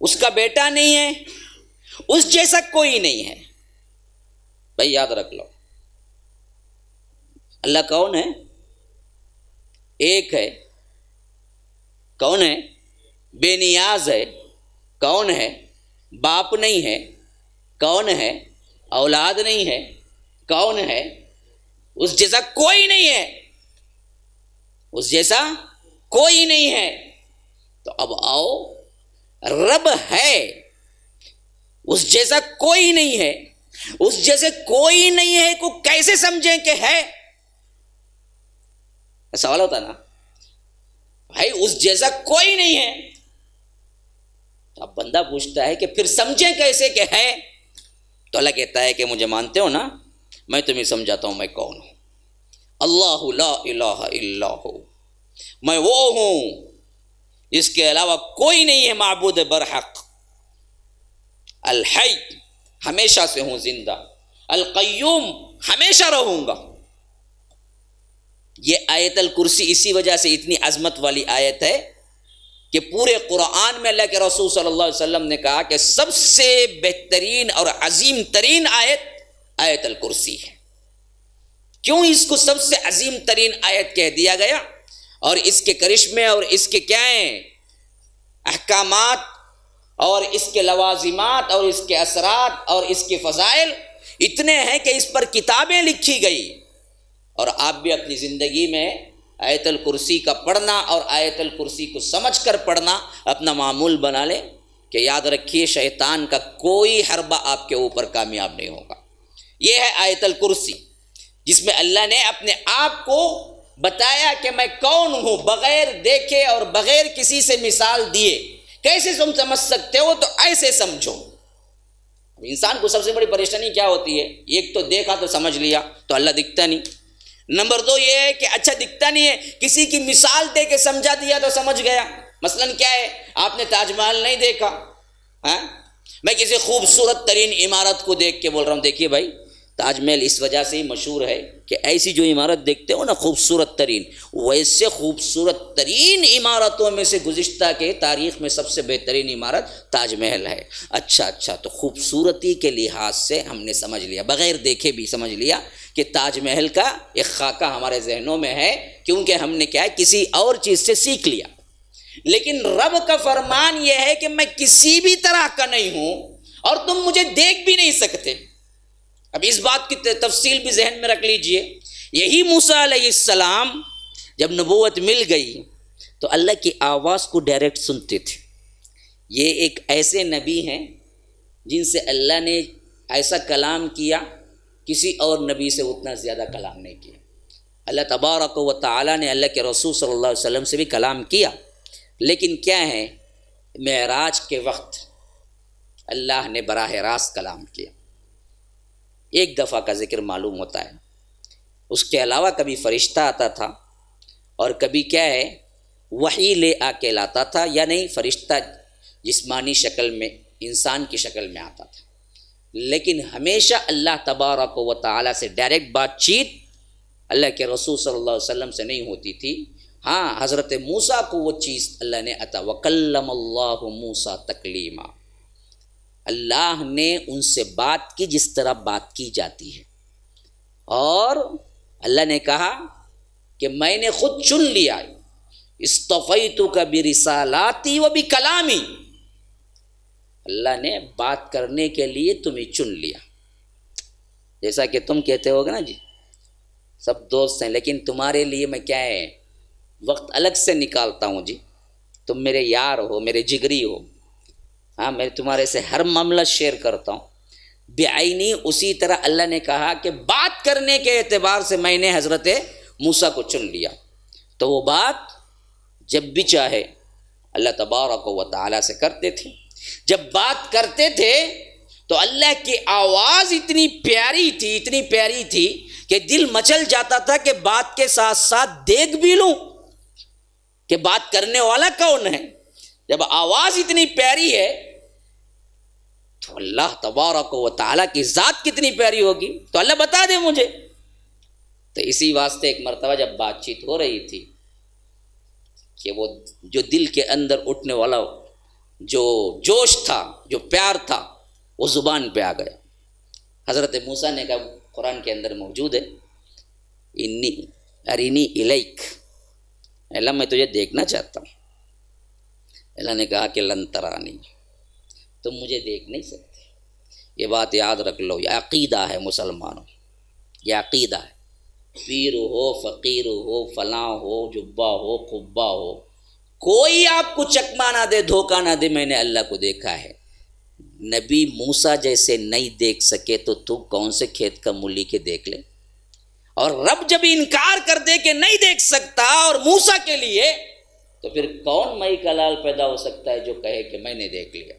S1: اس کا بیٹا نہیں ہے، اس جیسا کوئی نہیں ہے۔ بھائی یاد رکھ لو، اللہ کون ہے؟ ایک ہے، کون ہے؟ بے نیاز ہے، کون ہے؟ باپ نہیں ہے، کون ہے؟ اولاد نہیں ہے، کون ہے؟ اس جیسا کوئی نہیں ہے، اس جیسا کوئی نہیں ہے۔ تو اب آؤ، رب ہے، اس جیسا کوئی نہیں ہے، اس جیسے کوئی نہیں ہے کو کیسے سمجھیں کہ ہے؟ سوال ہوتا نا بھائی، اس جیسا کوئی نہیں ہے، تو اب بندہ پوچھتا ہے کہ پھر سمجھیں کیسے کہ ہے؟ تو اللہ کہتا ہے کہ مجھے مانتے ہو نا، میں تمہیں سمجھاتا ہوں میں کون ہوں۔ اللہ لا الہ الا ہو، میں وہ ہوں اس کے علاوہ کوئی نہیں ہے معبود برحق، الحی ہمیشہ سے ہوں زندہ، القیوم ہمیشہ رہوں گا۔ یہ آیت الکرسی اسی وجہ سے اتنی عظمت والی آیت ہے کہ پورے قرآن میں اللہ کے رسول صلی اللہ علیہ وسلم نے کہا کہ سب سے بہترین اور عظیم ترین آیت الکرسی ہے۔ کیوں اس کو سب سے عظیم ترین آیت کہہ دیا گیا؟ اور اس کے کرشمے اور اس کے کیا ہیں احکامات اور اس کے لوازمات اور اس کے اثرات اور اس کے فضائل اتنے ہیں کہ اس پر کتابیں لکھی گئی۔ اور آپ بھی اپنی زندگی میں آیت الکرسی کا پڑھنا اور آیت الکرسی کو سمجھ کر پڑھنا اپنا معمول بنا لیں کہ یاد رکھیے شیطان کا کوئی حربہ آپ کے اوپر کامیاب نہیں ہوگا۔ یہ ہے آیت الکرسی، جس میں اللہ نے اپنے آپ کو بتایا کہ میں کون ہوں، بغیر دیکھے اور بغیر کسی سے مثال دیے۔ کیسے تم سمجھ سکتے ہو؟ تو ایسے سمجھو۔ انسان کو سب سے بڑی پریشانی کیا ہوتی ہے؟ ایک تو دیکھا تو سمجھ لیا، تو اللہ دکھتا نہیں۔ نمبر 2 یہ ہے کہ اچھا دکھتا نہیں ہے، کسی کی مثال دے کے سمجھا دیا تو سمجھ گیا۔ مثلاً کیا ہے، آپ نے تاج محل نہیں دیکھا، میں کسی خوبصورت ترین عمارت کو دیکھ کے بول رہا ہوں دیکھیے بھائی تاج محل اس وجہ سے ہی مشہور ہے کہ ایسی جو عمارت دیکھتے ہو نا خوبصورت ترین، ویسے خوبصورت ترین عمارتوں میں سے گزشتہ کے تاریخ میں سب سے بہترین عمارت تاج محل ہے۔ اچھا تو خوبصورتی کے لحاظ سے ہم نے سمجھ لیا، بغیر دیکھے بھی سمجھ لیا کہ تاج محل کا ایک خاکہ ہمارے ذہنوں میں ہے، کیونکہ ہم نے کیا ہے کسی اور چیز سے سیکھ لیا۔ لیکن رب کا فرمان یہ ہے کہ میں کسی بھی طرح کا نہیں ہوں اور تم مجھے دیکھ بھی نہیں سکتے۔ اب اس بات کی تفصیل بھی ذہن میں رکھ لیجئے، یہی موسیٰ علیہ السلام جب نبوت مل گئی تو اللہ کی آواز کو ڈائریکٹ سنتے تھے۔ یہ ایک ایسے نبی ہیں جن سے اللہ نے ایسا کلام کیا، کسی اور نبی سے اتنا زیادہ کلام نہیں کیا۔ اللہ تبارک و تعالی نے اللہ کے رسول صلی اللہ علیہ وسلم سے بھی کلام کیا، لیکن کیا ہے معراج کے وقت اللہ نے براہ راست کلام کیا، ایک دفعہ کا ذکر معلوم ہوتا ہے۔ اس کے علاوہ کبھی فرشتہ آتا تھا اور کبھی کیا ہے وحی لے آ کے لاتا تھا، یا نہیں فرشتہ جسمانی شکل میں انسان کی شکل میں آتا تھا، لیکن ہمیشہ اللہ تبارک و تعالی سے ڈائریکٹ بات چیت اللہ کے رسول صلی اللہ علیہ وسلم سے نہیں ہوتی تھی۔ ہاں حضرت موسیٰ کو وہ چیز اللہ نے عطا، وَكَلَّمَ اللَّهُ مُوسَىٰ تَكْلِيمًا، اللہ نے ان سے بات کی جس طرح بات کی جاتی ہے، اور اللہ نے کہا کہ میں نے خود چن لیا اصطفیتک برسالاتی و بکلامی، اللہ نے بات کرنے کے لیے تمہیں چن لیا. جیسا کہ تم کہتے ہوگے نا جی سب دوست ہیں لیکن تمہارے لیے میں کیا ہے وقت الگ سے نکالتا ہوں جی، تم میرے یار ہو، میرے جگری ہو، ہاں میں تمہارے سے ہر معاملہ شیئر کرتا ہوں. بعینی اسی طرح اللہ نے کہا کہ بات کرنے کے اعتبار سے میں نے حضرت موسیٰ کو چن لیا. تو وہ بات جب بھی چاہے اللہ تبارک و تعالیٰ سے کرتے تھے. جب بات کرتے تھے تو اللہ کی آواز اتنی پیاری تھی کہ دل مچل جاتا تھا کہ بات کے ساتھ ساتھ دیکھ بھی لوں کہ بات کرنے والا کون ہے. جب آواز اتنی پیاری ہے تو اللہ تبارک و تعالیٰ کی ذات کتنی پیاری ہوگی، تو اللہ بتا دے مجھے. تو اسی واسطے ایک مرتبہ جب بات چیت ہو رہی تھی کہ وہ جو دل کے اندر اٹھنے والا جو جوش تھا، جو پیار تھا، وہ زبان پہ آ گیا. حضرت موسیٰ نے کہا، قرآن کے اندر موجود ہے، انی ارینی الیک، اللہ میں تجھے دیکھنا چاہتا ہوں. اللہ نے کہا کہ لن ترانی، تم مجھے دیکھ نہیں سکتے. یہ بات یاد رکھ لو، یہ عقیدہ ہے مسلمانوں، یہ عقیدہ ہے. پیر ہو، فقیر ہو، فلاں ہو، جبہ ہو، قبہ ہو، کوئی آپ کو چکما نہ دے، دھوکہ نہ دے، میں نے اللہ کو دیکھا ہے. نبی موسیٰ جیسے نہیں دیکھ سکے تو کون سے کھیت کا مولی کے دیکھ لے. اور رب جب انکار کر دے کہ نہیں دیکھ سکتا اور موسیٰ کے لیے، تو پھر کون مئی کا لال پیدا ہو سکتا ہے جو کہے کہ میں نے دیکھ لیا.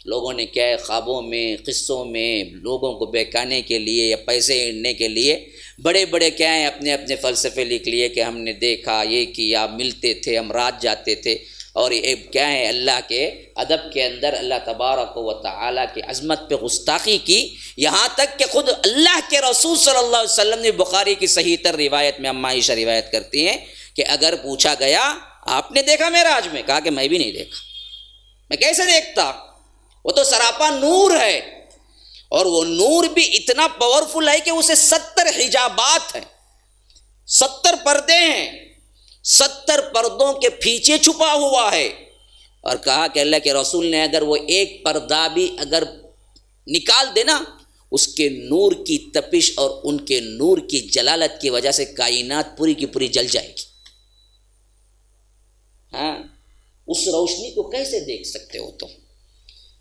S1: لوگوں نے کیا ہے خوابوں میں، قصوں میں لوگوں کو بہکانے کے لیے یا پیسے ایننے کے لیے بڑے بڑے کیا ہیں اپنے اپنے فلسفے لکھ لیے کہ ہم نے دیکھا، یہ کیا، ملتے تھے، ہم رات جاتے تھے. اور یہ کیا ہے اللہ کے ادب کے اندر اللہ تبارک و تعالیٰ کی عظمت پہ گستاخی کی، یہاں تک کہ خود اللہ کے رسول صلی اللہ علیہ وسلم نے بخاری کی صحیح تر روایت میں اما عائشہ روایت کرتی ہیں کہ اگر پوچھا گیا آپ نے دیکھا معراج میں، کہا کہ میں بھی نہیں دیکھا. میں کیسے دیکھتا، وہ تو سراپا نور ہے، اور وہ نور بھی اتنا پاورفل ہے کہ اسے 70 حجابات ہیں، 70 پردے ہیں، 70 پردوں کے پیچھے چھپا ہوا ہے. اور کہا کہ اللہ کے رسول نے اگر وہ ایک پردہ بھی اگر نکال دینا، اس کے نور کی تپش اور ان کے نور کی جلالت کی وجہ سے کائنات پوری کی پوری جل جائے گی. ہاں، اس روشنی کو کیسے دیکھ سکتے ہو تم،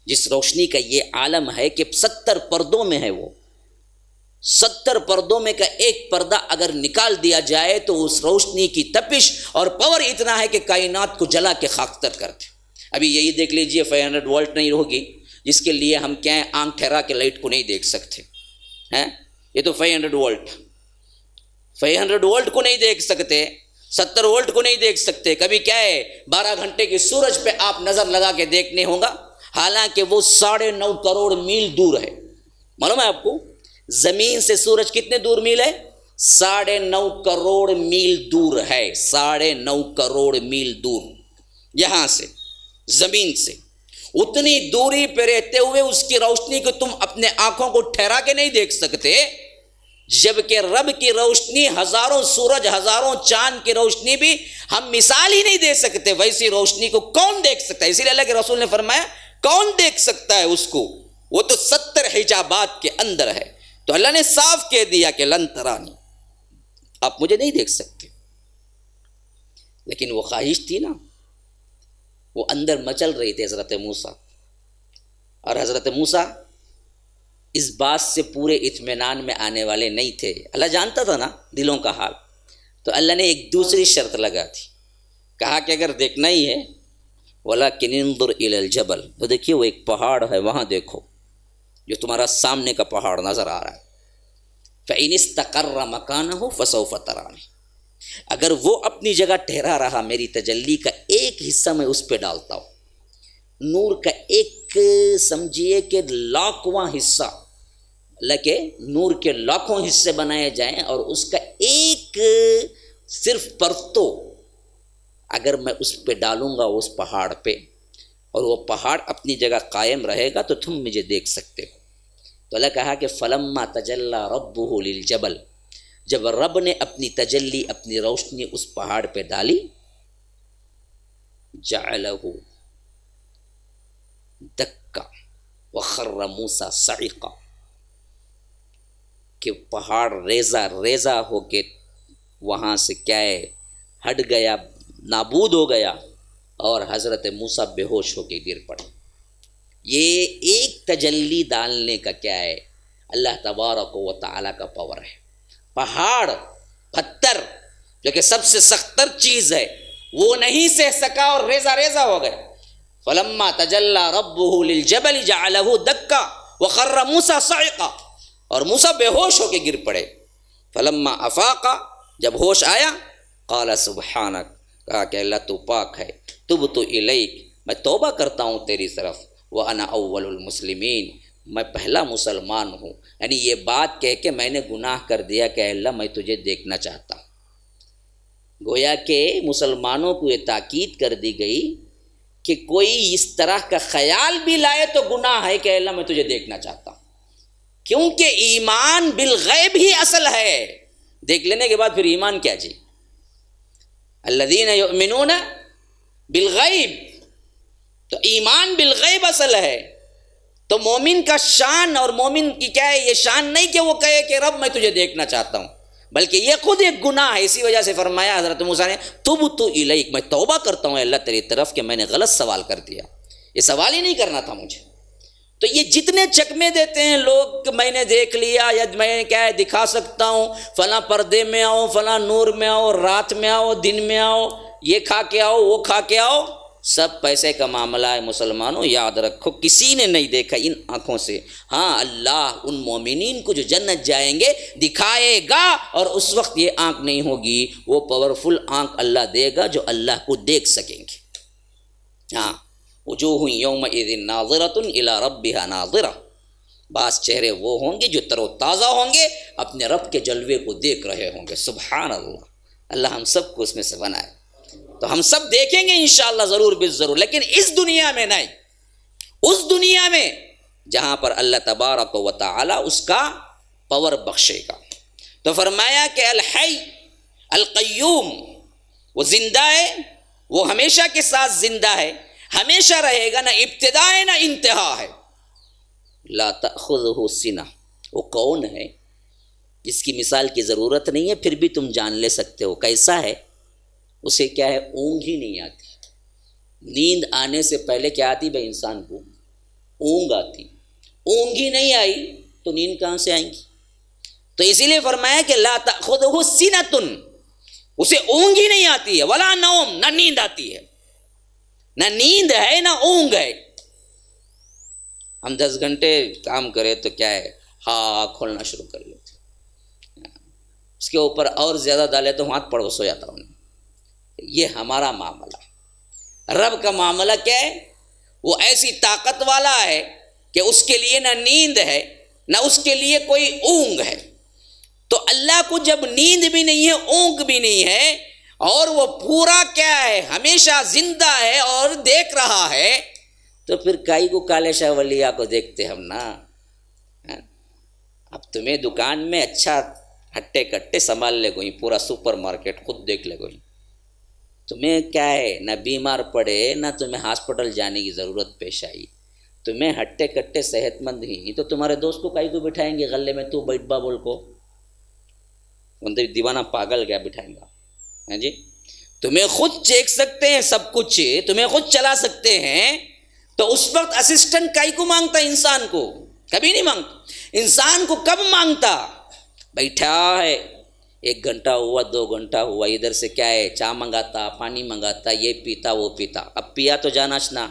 S1: جس روشنی کا یہ عالم ہے کہ 70 پردوں میں ہے. وہ 70 پردوں میں کا ایک پردہ اگر نکال دیا جائے تو اس روشنی کی تپش اور پاور اتنا ہے کہ کائنات کو جلا کے خاکستر کرتے. ابھی یہی دیکھ لیجئے 500 وولٹ نہیں ہوگی جس کے لیے ہم کیا ہے آنکھ ٹھہرا کے لائٹ کو نہیں دیکھ سکتے ہیں. یہ تو 500 وولٹ کو نہیں دیکھ سکتے، 70 وولٹ کو نہیں دیکھ سکتے. کبھی کیا ہے 12 گھنٹے کی سورج پہ آپ نظر لگا کے دیکھنے ہوگا، حالانکہ وہ 9.5 کروڑ میل دور ہے. معلوم ہے آپ کو زمین سے سورج کتنے دور میل ہے؟ 9.5 کروڑ میل دور ہے. 9.5 کروڑ میل دور یہاں سے زمین سے. اتنی دوری پہ رہتے ہوئے اس کی روشنی کو تم اپنے آنکھوں کو ٹھہرا کے نہیں دیکھ سکتے، جبکہ رب کی روشنی ہزاروں سورج، ہزاروں چاند کی روشنی بھی ہم مثال ہی نہیں دے سکتے. ویسی روشنی کو کون دیکھ سکتا ہے؟ اسی لیے اللہ کے رسول نے فرمایا کون دیکھ سکتا ہے اس کو، وہ تو 70 حجابات کے اندر ہے. تو اللہ نے صاف کہہ دیا کہ لن ترانی، آپ مجھے نہیں دیکھ سکتے. لیکن وہ خواہش تھی نا، وہ اندر مچل رہی تھی حضرت موسیٰ. اور حضرت موسیٰ اس بات سے پورے اطمینان میں آنے والے نہیں تھے. اللہ جانتا تھا نا دلوں کا حال. تو اللہ نے ایک دوسری شرط لگا تھی، کہا کہ اگر دیکھنا ہی ہے وَلَكِنِ انظُرْ إِلَى الْجَبَلِ، تو دیکھیے وہ ایک پہاڑ ہے، وہاں دیکھو جو تمہارا سامنے کا پہاڑ نظر آ رہا ہے. فَإِنِ اسْتَقَرَّ مَكَانَهُ فَسَوْفَ تَرَانِي، اگر وہ اپنی جگہ ٹھہرا رہا، میری تجلی کا ایک حصہ میں اس پہ ڈالتا ہوں، نور کا ایک سمجھیے کہ لاکھواں حصہ، اللہ کے نور کے لاکھوں حصے بنائے جائیں اور اس کا ایک صرف پرتو اگر میں اس پہ ڈالوں گا اس پہاڑ پہ، اور وہ پہاڑ اپنی جگہ قائم رہے گا، تو تم مجھے دیکھ سکتے ہو. تو اللہ کہا کہ فلما تجلی ربہ للجبل، جب رب نے اپنی تجلی، اپنی روشنی اس پہاڑ پہ ڈالی، جعلہ دکا وخر موسیٰ صعقا، کہ پہاڑ ریزہ ریزہ ہو کے وہاں سے کیا ہے ہٹ گیا، نابود ہو گیا، اور حضرت موسیٰ بے ہوش ہو کے گر پڑے۔ یہ ایک تجلی ڈالنے کا کیا ہے اللہ تبارک و تعالیٰ کا پاور ہے۔ پہاڑ پتھر جو کہ سب سے سختر چیز ہے وہ نہیں سہ سکا اور ریزہ ریزہ ہو گئے۔ فلما تجلی ربہ للجبل جعلہ دکا وخر موسیٰ صعقا، اور موسیٰ بے ہوش ہو کے گر پڑے۔ فلما افاقا، جب ہوش آیا، قال سبحانک، کہا کہ اللہ تو پاک ہے، تبت الیک، میں توبہ کرتا ہوں تیری طرف، وانا اول المسلمین، میں پہلا مسلمان ہوں۔ یعنی یہ بات کہہ کے میں نے گناہ کر دیا کہ اللہ میں تجھے دیکھنا چاہتا ہوں۔ گویا کہ مسلمانوں کو یہ تاکید کر دی گئی کہ کوئی اس طرح کا خیال بھی لائے تو گناہ ہے کہ اللہ میں تجھے دیکھنا چاہتا ہوں، کیونکہ ایمان بالغیب ہی اصل ہے۔ دیکھ لینے کے بعد پھر ایمان کیا جی؟ الذین یؤمنون بالغیب، تو ایمان بالغیب اصل ہے۔ تو مومن کا شان اور مومن کی کیا ہے، یہ شان نہیں کہ وہ کہے کہ رب میں تجھے دیکھنا چاہتا ہوں، بلکہ یہ خود ایک گناہ ہے۔ اسی وجہ سے فرمایا حضرت موسیٰ نے تبت الیک، میں توبہ کرتا ہوں اللہ تیری طرف کہ میں نے غلط سوال کر دیا، یہ سوال ہی نہیں کرنا تھا مجھے۔ تو یہ جتنے چکمے دیتے ہیں لوگ کہ میں نے دیکھ لیا، یا میں کیا ہے دکھا سکتا ہوں، فلاں پردے میں آؤ، فلاں نور میں آؤ، رات میں آؤ، دن میں آؤ، یہ کھا کے آؤ، وہ کھا کے آؤ، سب پیسے کا معاملہ ہے۔ مسلمانوں یاد رکھو، کسی نے نہیں دیکھا ان آنکھوں سے، ہاں اللہ ان مومنین کو جو جنت جائیں گے دکھائے گا، اور اس وقت یہ آنکھ نہیں ہوگی، وہ پاورفل آنکھ اللہ دے گا جو اللہ کو دیکھ سکیں گے۔ ہاں، وجوہ یومئذ ناظرۃ الی ربہا ناظرہ، بعض چہرے وہ ہوں گے جو تر و تازہ ہوں گے، اپنے رب کے جلوے کو دیکھ رہے ہوں گے۔ سبحان اللہ، اللہ ہم سب کو اس میں سے بنائے۔ تو ہم سب دیکھیں گے انشاءاللہ ضرور بالضرور، لیکن اس دنیا میں نہیں، اس دنیا میں جہاں پر اللہ تبارک و تعالی اس کا پاور بخشے گا۔ تو فرمایا کہ الحی القیوم، وہ زندہ ہے، وہ ہمیشہ کے ساتھ زندہ ہے، ہمیشہ رہے گا، نہ ابتدا ہے نہ انتہا ہے۔ لا تأخذہ سنہ، وہ کون ہے جس کی مثال کی ضرورت نہیں ہے، پھر بھی تم جان لے سکتے ہو کیسا ہے۔ اسے کیا ہے، اونگ ہی نہیں آتی۔ نیند آنے سے پہلے کیا آتی بھائی انسان کو؟ اونگ آتی۔ اونگ ہی نہیں آئی تو نیند کہاں سے آئیں گی؟ تو اسی لیے فرمایا کہ لا تأخذہ سنۃ، اسے اونگ ہی نہیں آتی ہے، ولا نوم، نہ نیند آتی ہے، نہ نیند ہے نہ اونگ ہے۔ ہم 10 گھنٹے کام کرے تو کیا ہے، ہاں کھولنا شروع کر لیتے، اس کے اوپر اور زیادہ ڈالے تو ہاتھ پڑ سو جاتا ہوں۔ یہ ہمارا معاملہ۔ رب کا معاملہ کیا ہے؟ وہ ایسی طاقت والا ہے کہ اس کے لیے نہ نیند ہے نہ اس کے لیے کوئی اونگ ہے۔ تو اللہ کو جب نیند بھی نہیں ہے، اونگ بھی نہیں ہے، اور وہ پورا کیا ہے، ہمیشہ زندہ ہے اور دیکھ رہا ہے، تو پھر کائی کو کالے شاہ ولیہ کو دیکھتے ہم نا۔ اب تمہیں دکان میں اچھا ہٹے کٹے سنبھال لے گوئی، پورا سپر مارکیٹ خود دیکھ لے گوئی، تمہیں کیا ہے نہ بیمار پڑے نہ تمہیں ہاسپٹل جانے کی ضرورت پیش آئی، تمہیں ہٹے کٹے صحت مند ہی، تو تمہارے دوست کو کائی کو بٹھائیں گے غلے میں، تو بیٹھ با بول کو دیوانہ پاگل کیا بٹھائیں گا؟ ہاں جی، تمہیں خود چیک سکتے ہیں سب کچھ، تمہیں خود چلا سکتے ہیں، تو اس وقت اسسٹنٹ کائی کو مانگتا انسان کو؟ کبھی نہیں مانگتا۔ انسان کو کب مانگتا؟ بیٹھا ہے 1 گھنٹہ ہوا 2 گھنٹہ ہوا، ادھر سے کیا ہے چائے منگاتا، پانی منگاتا، یہ پیتا وہ پیتا، اب پیا تو جانا چنا،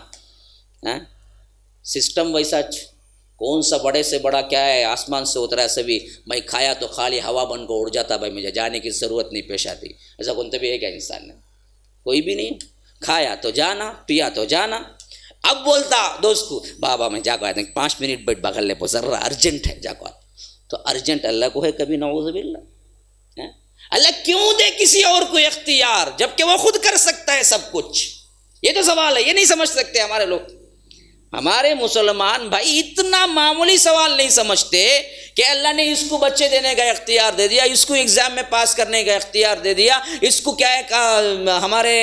S1: سسٹم ویسا، کون سا بڑے سے بڑا کیا ہے آسمان سے اترا ہے سبھی، میں کھایا تو خالی ہوا بن کو اڑ جاتا، بھائی مجھے جانے کی ضرورت نہیں پیش آتی۔ ایسا کون بھی ہے کیا انسان نے؟ کوئی بھی نہیں۔ کھایا تو جانا، پیا تو جانا۔ اب بولتا دوست کو بابا میں جا کو آتا ہوں 5 منٹ بیٹھ بغل لے پو ذرا ارجنٹ ہے، جا کو آتا، تو ارجنٹ اللہ کو ہے کبھی؟ نعوذ باللہ۔ اللہ کیوں دے کسی اور کو اختیار جبکہ وہ خود کر سکتا ہے سب کچھ؟ یہ تو سوال ہے، یہ نہیں سمجھ سکتے ہمارے لوگ۔ ہمارے مسلمان بھائی اتنا معمولی سوال نہیں سمجھتے کہ اللہ نے اس کو بچے دینے کا اختیار دے دیا، اس کو ایگزام میں پاس کرنے کا اختیار دے دیا، اس کو کیا ہے ہمارے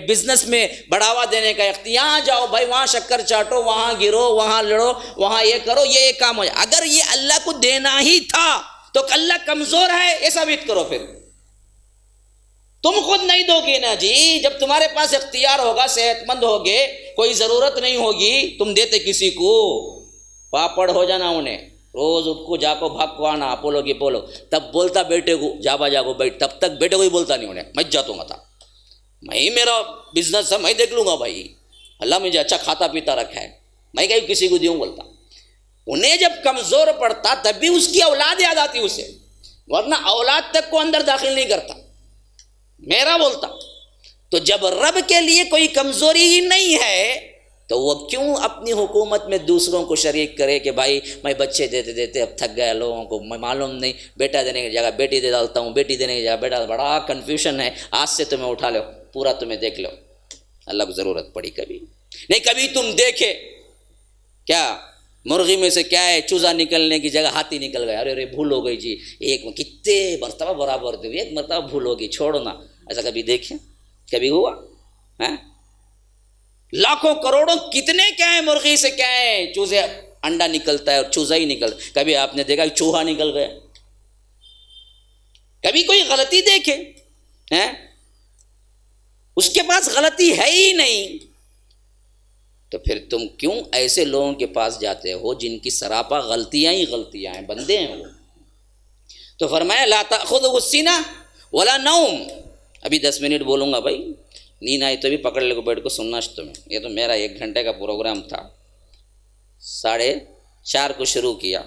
S1: بزنس میں بڑھاوا دینے کا اختیار، یہاں جاؤ بھائی، وہاں شکر چاٹو، وہاں گرو، وہاں لڑو، وہاں یہ کرو، یہ کام ہو جائے۔ اگر یہ اللہ کو دینا ہی تھا تو اللہ کمزور ہے یہ ثابت کرو۔ پھر تم خود نہیں دو گے نا جی، جب تمہارے پاس اختیار ہوگا، صحت مند ہوگے، کوئی ضرورت نہیں ہوگی، تم دیتے کسی کو، پاپڑ ہو جانا انہیں، روز اٹھ کو جا کو بھاگ کو آنا اپولو کی پولو، تب بولتا بیٹے کو جا با جا کو بیٹھ، تب تک بیٹے کو ہی بولتا نہیں انہیں، میں جاتا ہوں تھا، میں ہی میرا بزنس ہے، میں دیکھ لوں گا بھائی، اللہ مجھے اچھا کھاتا پیتا رکھا ہے، میں کہیں کسی کو دیوں بولتا۔ انہیں جب کمزور پڑتا تب بھی اس کی اولاد یاد آتی اسے، ورنہ اولاد تک کو اندر داخل نہیں کرتا، میرا بولتا۔ تو جب رب کے لیے کوئی کمزوری ہی نہیں ہے تو وہ کیوں اپنی حکومت میں دوسروں کو شریک کرے کہ بھائی میں بچے دیتے دیتے اب تھک گیا، لوگوں کو میں معلوم نہیں، بیٹا دینے کی جگہ بیٹی دے ڈالتا ہوں، بیٹی دینے کی جگہ بیٹا، بڑا کنفیوژن ہے، آج سے تمہیں اٹھا لو، پورا تمہیں دیکھ لو۔ اللہ کو ضرورت پڑی کبھی نہیں، کبھی تم دیکھے کیا مرغی میں سے کیا ہے چوزا نکلنے کی جگہ ہاتھی نکل گیا، ارے ارے بھول ہو گئی جی، ایک کتنے مرتبہ برابر دی، ایک مرتبہ بھول ہوگی چھوڑو نا، ایسا کبھی دیکھیں؟ کبھی ہوا؟ لاکھوں کروڑوں کتنے کیا ہے مرغی سے کیا ہے چوزے انڈا نکلتا ہے اور چوزا ہی نکلتا ہے، کبھی آپ نے دیکھا چوہا نکل گیا؟ کبھی کوئی غلطی دیکھے اس کے پاس غلطی ہے ہی نہیں، تو پھر تم کیوں ایسے لوگوں کے پاس جاتے ہو جن کی سراپا غلطیاں ہی غلطیاں ہیں، بندے ہیں وہ۔ تو فرمایا لا تأخذہ السنہ ولا نوم، ابھی 10 منٹ بولوں گا بھائی، نیند آئی تو بھی پکڑ لے کو بیٹھ کو سننا تمہیں، یہ تو میرا 1 گھنٹے کا پروگرام تھا، 4:30 کو شروع کیا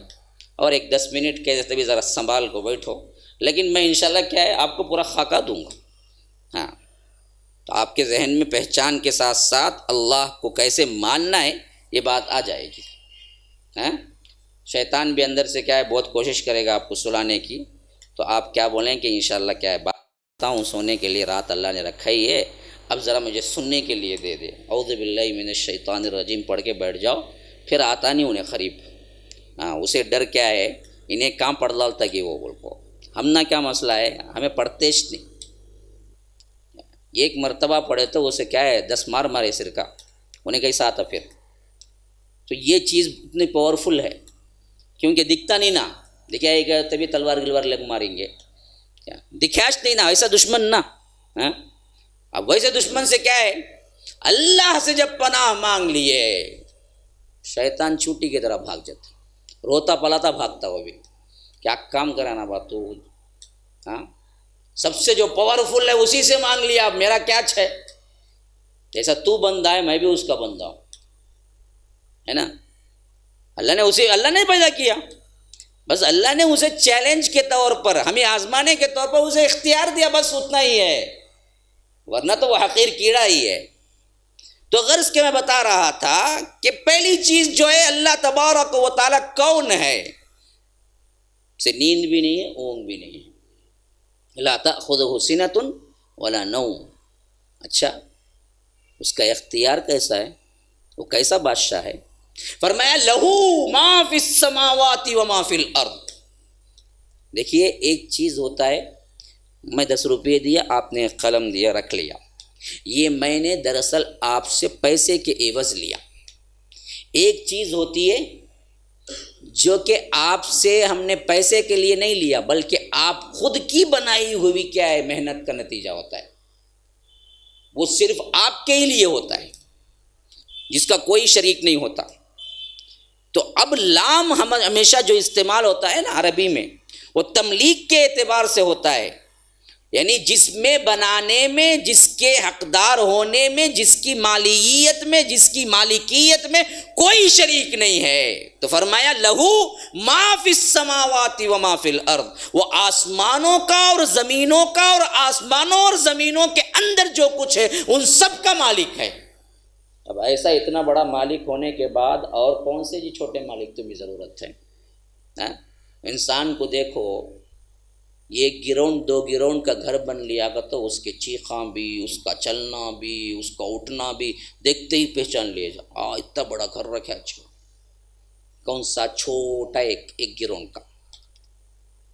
S1: اور ایک 10 منٹ کے تبھی ذرا سنبھال کو بیٹھو، لیکن میں انشاءاللہ کیا ہے آپ کو پورا خاکہ دوں گا، ہاں، تو آپ کے ذہن میں پہچان کے ساتھ ساتھ اللہ کو کیسے ماننا ہے یہ بات آ جائے گی۔ شیطان بھی اندر سے کیا ہے بہت کوشش کرے گا آپ کو سلانے کی، تو آپ کیا بولیں کہ انشاءاللہ کیا ہے بات ہوں، سونے کے لیے رات اللہ نے رکھا ہی ہے، اب ذرا مجھے سننے کے لیے دے دے، اعوذ باللہ من الشیطان الرجیم پڑھ کے بیٹھ جاؤ، پھر آتا نہیں انہیں قریب، اسے ڈر کیا ہے، انہیں کہاں پڑھ ڈالتا کہ وہ بول کو، ہم نہ کیا مسئلہ ہے، ہمیں پڑھتے نہیں، ایک مرتبہ پڑھے تو اسے کیا ہے 10 مار مارے سر کا، انہیں کیسا آتا پھر؟ تو یہ چیز اتنی پاورفل ہے کیونکہ دکھتا نہیں نا، دکھائے گا تبھی تلوار گلوار لگ ماریں گے، دکھاش نہیں نا، ایسا دشمن نا، اب ویسے دشمن سے کیا ہے، اللہ سے جب پناہ مانگ لیے شیطان چوٹی کی طرح بھاگ جاتا، روتا پلاتا بھاگتا، وہ بھی کیا کام کرانا بات تو، سب سے جو پاورفل ہے اسی سے مانگ لیا، اب میرا کیا ہے، جیسا تو بندہ ہے میں بھی اس کا بندہ ہوں، ہے نا، اللہ نے پیدا کیا، بس اللہ نے اسے چیلنج کے طور پر، ہمیں آزمانے کے طور پر اسے اختیار دیا، بس اتنا ہی ہے، ورنہ تو وہ حقیر کیڑا ہی ہے۔ تو غرض کے میں بتا رہا تھا کہ پہلی چیز جو ہے اللہ تبارک و تعالی کون ہے، اسے نیند بھی نہیں ہے، اونگ بھی نہیں ہے، لا تأخذہ سنۃ ولا نوم، اچھا اس کا اختیار کیسا ہے، وہ کیسا بادشاہ ہے؟ فرمایا لہو ما فی السماوات وما فی الارض۔ دیکھیے ایک چیز ہوتا ہے، میں 10 روپے دیا، آپ نے قلم دیا رکھ لیا، یہ میں نے دراصل آپ سے پیسے کے عوض لیا۔ ایک چیز ہوتی ہے جو کہ آپ سے ہم نے پیسے کے لیے نہیں لیا، بلکہ آپ خود کی بنائی ہوئی کیا ہے محنت کا نتیجہ ہوتا ہے، وہ صرف آپ کے ہی لیے ہوتا ہے، جس کا کوئی شریک نہیں ہوتا۔ تو اب لام ہمیشہ جو استعمال ہوتا ہے نا عربی میں، وہ تملیک کے اعتبار سے ہوتا ہے، یعنی جس میں بنانے میں، جس کے حقدار ہونے میں، جس کی مالیت میں، جس کی مالکیت میں کوئی شریک نہیں ہے۔ تو فرمایا لہو ما فی السماوات وما فی الارض، وہ آسمانوں کا اور زمینوں کا اور آسمانوں اور زمینوں کے اندر جو کچھ ہے ان سب کا مالک ہے۔ اب ایسا اتنا بڑا مالک ہونے کے بعد اور کون سے جی چھوٹے مالک تمہیں ضرورت ہے؟ انسان کو دیکھو، یہ ایک گراؤنڈ 2 گراؤنڈ کا گھر بن لیا گا تو اس کے چیخاں بھی، اس کا چلنا بھی، اس کا اٹھنا بھی دیکھتے ہی پہچان لیا جا اتنا بڑا گھر رکھا ہے۔ اچھا کون سا چھوٹا ایک گراؤنڈ کا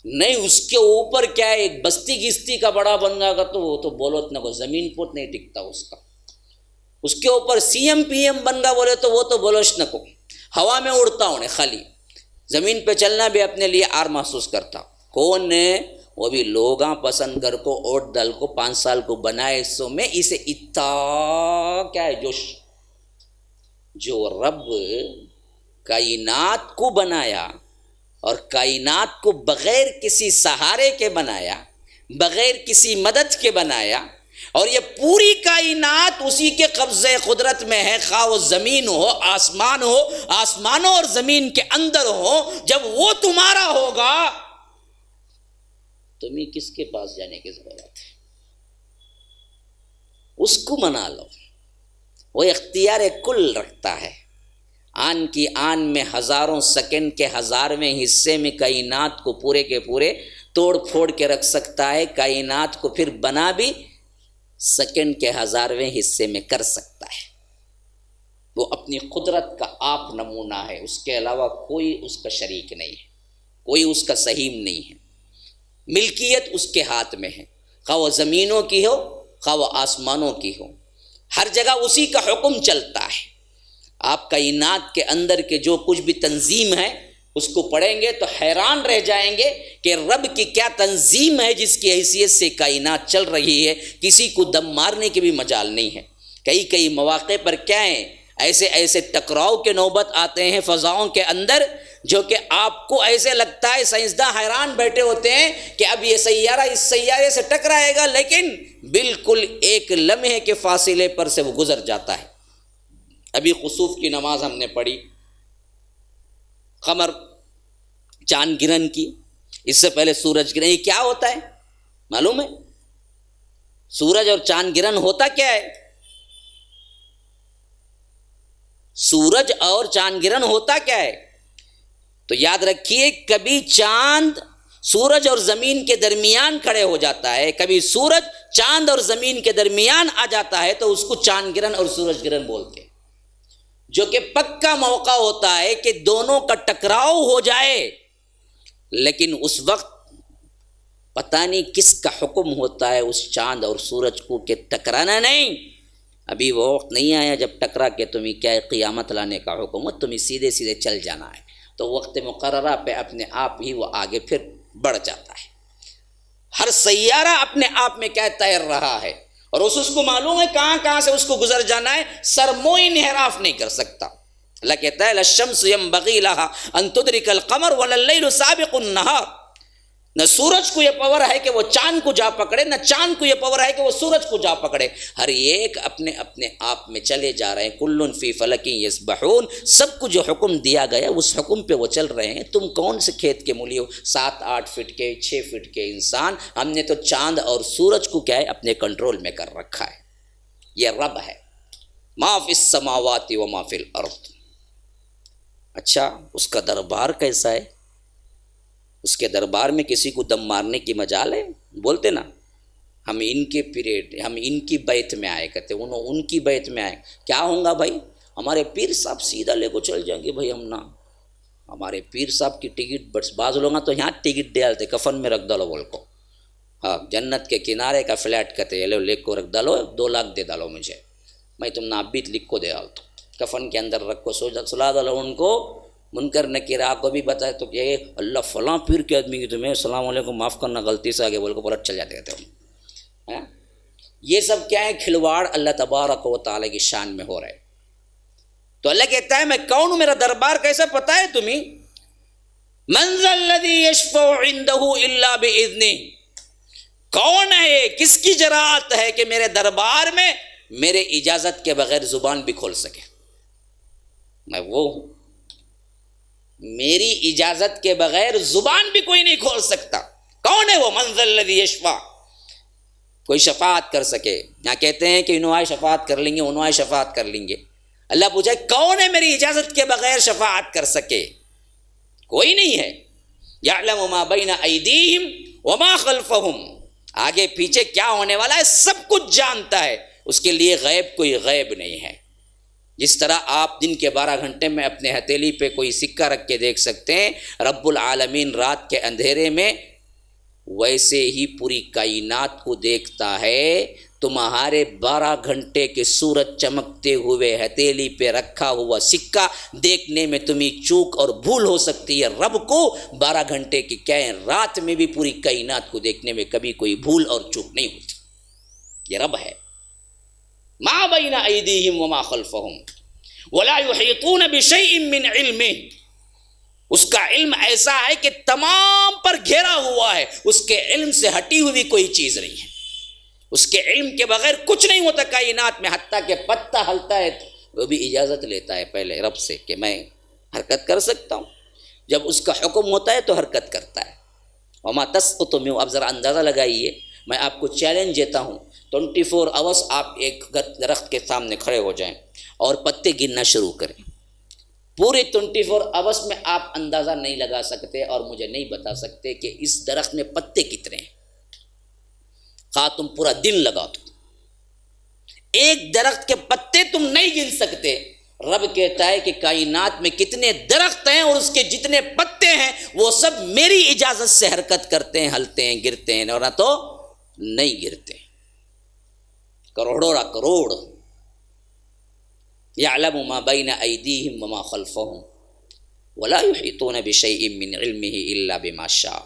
S1: نہیں، اس کے اوپر کیا ہے ایک بستی گستی کا بڑا بن جائے گا تو وہ تو بولو اتنا کو زمین پوت نہیں ٹکتا اس کا۔ اس کے اوپر سی ایم پی ایم بن گا بولے تو وہ تو بولوش نہ کو ہوا میں اڑتا ہونے، خالی زمین پہ چلنا بھی اپنے لیے آر محسوس کرتا۔ کون نے؟ وہ بھی لوگاں پسند کر کو اوٹ دل کو 5 سال کو بنائے سو میں اسے اتنا کیا ہے جوش، جو رب کائنات کو بنایا اور کائنات کو بغیر کسی سہارے کے بنایا، بغیر کسی مدد کے بنایا، اور یہ پوری کائنات اسی کے قبضے قدرت میں ہے، خواہ وہ زمین ہو آسمان ہو، آسمانوں اور زمین کے اندر ہو۔ جب وہ تمہارا ہوگا تمہیں کس کے پاس جانے کی ضرورت ہے؟ اس کو منا لو، وہ اختیار کل رکھتا ہے۔ آن کی آن میں ہزاروں سیکنڈ کے 1000ویں حصے میں کائنات کو پورے کے پورے توڑ پھوڑ کے رکھ سکتا ہے، کائنات کو پھر بنا بھی سیکنڈ کے 1000ویں حصے میں کر سکتا ہے۔ وہ اپنی قدرت کا آپ نمونہ ہے، اس کے علاوہ کوئی اس کا شریک نہیں ہے، کوئی اس کا سہیم نہیں ہے۔ ملکیت اس کے ہاتھ میں ہے، خواہ وہ زمینوں کی ہو خواہ وہ آسمانوں کی ہو، ہر جگہ اسی کا حکم چلتا ہے۔ آپ کائنات کے اندر کے جو کچھ بھی تنظیم ہے اس کو پڑھیں گے تو حیران رہ جائیں گے کہ رب کی کیا تنظیم ہے جس کی حیثیت سے کائنات چل رہی ہے۔ کسی کو دم مارنے کی بھی مجال نہیں ہے۔ کئی مواقع پر کیا ہے ایسے ٹکراؤ کے نوبت آتے ہیں فضاؤں کے اندر، جو کہ آپ کو ایسے لگتا ہے سائنسداں حیران بیٹھے ہوتے ہیں کہ اب یہ سیارہ اس سیارے سے ٹکرائے گا، لیکن بالکل ایک لمحے کے فاصلے پر سے وہ گزر جاتا ہے۔ ابھی خسوف کی نماز ہم نے پڑھی، قمر چاند گرہن کی، اس سے پہلے سورج گرہن۔ یہ کیا ہوتا ہے معلوم ہے؟ سورج اور چاند گرہن ہوتا کیا ہے؟ سورج اور چاند گرہن ہوتا کیا ہے؟ تو یاد رکھیے، کبھی چاند سورج اور زمین کے درمیان کھڑے ہو جاتا ہے، کبھی سورج چاند اور زمین کے درمیان آ جاتا ہے تو اس کو چاند گرہن اور سورج گرہن بولتے ہیں، جو کہ پکا موقع ہوتا ہے کہ دونوں کا ٹکراؤ ہو جائے، لیکن اس وقت پتہ نہیں کس کا حکم ہوتا ہے اس چاند اور سورج کو کہ ٹکرانا نہیں۔ ابھی وہ وقت نہیں آیا جب ٹکرا کے تمہیں کیا ہے قیامت لانے کا حکم ہو، تمہیں سیدھے چل جانا ہے۔ تو وقت مقررہ پہ اپنے آپ ہی وہ آگے پھر بڑھ جاتا ہے۔ ہر سیارہ اپنے آپ میں کیا تیر رہا ہے، اور اس کو معلوم ہے کہاں سے اس کو گزر جانا ہے، سرموئی انحراف نہیں کر سکتا۔ اللہ کہتا ہے للشمس ينبغي لها ان تدرك القمر ولا الليل سابق النهار۔ نہ سورج کو یہ پاور ہے کہ وہ چاند کو جا پکڑے، نہ چاند کو یہ پاور ہے کہ وہ سورج کو جا پکڑے۔ ہر ایک اپنے اپنے آپ میں چلے جا رہے ہیں، کل فی فلک یسبحون۔ سب کو جو حکم دیا گیا اس حکم پہ وہ چل رہے ہیں۔ تم کون سے کھیت کے مولی ہو؟ 7-8 فٹ کے 6 فٹ کے انسان، ہم نے تو چاند اور سورج کو کیا ہے اپنے کنٹرول میں کر رکھا ہے۔ یہ رب ہے، ما فی السماوات و ما فی الارض۔ اچھا اس کا دربار کیسا ہے؟ اس کے دربار میں کسی کو دم مارنے کی مجال ہے؟ بولتے نا ہم ان کے پیریڈ، ہم ان کی بیت میں آئے کہتے، ان کی بیت میں آئے، کیا ہوں گا بھائی؟ ہمارے پیر صاحب سیدھا لے کو چل جائیں گے بھائی، ہم نہ ہمارے پیر صاحب کی ٹکٹ بس بعض لوگ تو یہاں ٹکٹ ڈالتے کفن میں رکھ ڈالو بول کو، ہاں جنت کے کنارے کا فلیٹ کہتے ہیں، لے کو رکھ ڈالو، 2 لاکھ دے ڈالو مجھے، میں تم نہ بیت لکھ کو دے ڈالتا ہوں، کفن کے اندر رکھ کو سلا ڈالو۔ ان کو منکر نکیر کو بھی بتائے تو کہ اللہ فلاں پیر کے آدمی کی تمہیں السلام علیکم معاف کرنا غلطی سے آگے بول کو پلٹ چل جاتے ہیں۔ یہ سب کیا ہے؟ کھلواڑ اللہ تبارک و تعالیٰ کی شان میں ہو رہے۔ تو اللہ کہتا ہے میں کون ہوں، میرا دربار کیسا پتہ ہے تمہیں؟ من ذا الذی یشفع عندہ الا باذنہ، کون ہے، کس کی جرأت ہے کہ میرے دربار میں میرے اجازت کے بغیر زبان بھی کھول سکے؟ میں وہ ہوں، میری اجازت کے بغیر زبان بھی کوئی نہیں کھول سکتا۔ کون ہے وہ؟ من ذا الذی یشفع، کوئی شفاعت کر سکے۔ یہاں کہتے ہیں کہ انواع شفاعت کر لیں گے، انواع شفاعت کر لیں گے۔ اللہ پوچھا کون ہے میری اجازت کے بغیر شفاعت کر سکے؟ کوئی نہیں ہے۔ یعلم ما بین ایدیہم وما خلفہم، آگے پیچھے کیا ہونے والا ہے سب کچھ جانتا ہے، اس کے لیے غیب کوئی غیب نہیں ہے۔ جس طرح آپ دن کے 12 گھنٹے میں اپنے ہتھیلی پہ کوئی سکہ رکھ کے دیکھ سکتے ہیں رب العالمین رات کے اندھیرے میں، ویسے ہی پوری کائنات کو دیکھتا ہے۔ تمہارے 12 گھنٹے کے سورج چمکتے ہوئے ہتھیلی پہ رکھا ہوا سکہ دیکھنے میں تمہیں چوک اور بھول ہو سکتی ہے، رب کو 12 گھنٹے کی کیا ہے رات میں بھی پوری کائنات کو دیکھنے میں کبھی کوئی بھول اور چوک نہیں ہوتی۔ یہ رب ہے۔ ما بین ایدیہم وما خلفہم ولا یحیطون بشیء من علمہ، اس کا علم ایسا ہے کہ تمام پر گھیرا ہوا ہے، اس کے علم سے ہٹی ہوئی کوئی چیز نہیں ہے، اس کے علم کے بغیر کچھ نہیں ہوتا کائنات میں، حتیٰ کہ پتا ہلتا ہے وہ بھی اجازت لیتا ہے پہلے رب سے کہ میں حرکت کر سکتا ہوں، جب اس کا حکم ہوتا ہے تو حرکت کرتا ہے۔ وما تسقط من، اب ذرا اندازہ لگائیے، میں آپ کو چیلنج دیتا ہوں 24 آورس آپ ایک درخت کے سامنے کھڑے ہو جائیں اور پتے گننا شروع کریں، پورے 24 آورس میں آپ اندازہ نہیں لگا سکتے اور مجھے نہیں بتا سکتے کہ اس درخت میں پتے کتنے ہیں، خواہ تم پورا دن لگا دو، ایک درخت کے پتے تم نہیں گن سکتے۔ رب کہتا ہے کہ کائنات میں کتنے درخت ہیں اور اس کے جتنے پتے ہیں وہ سب میری اجازت سے حرکت کرتے ہیں، ہلتے ہیں، گرتے ہیں، اور نہ تو نہیں گرتے۔ کروڑوں کروڑ۔ یعلم ما بین ایدیہم وما خلفہم ولا یحیطون بشیء من علمہ الا بما شاء،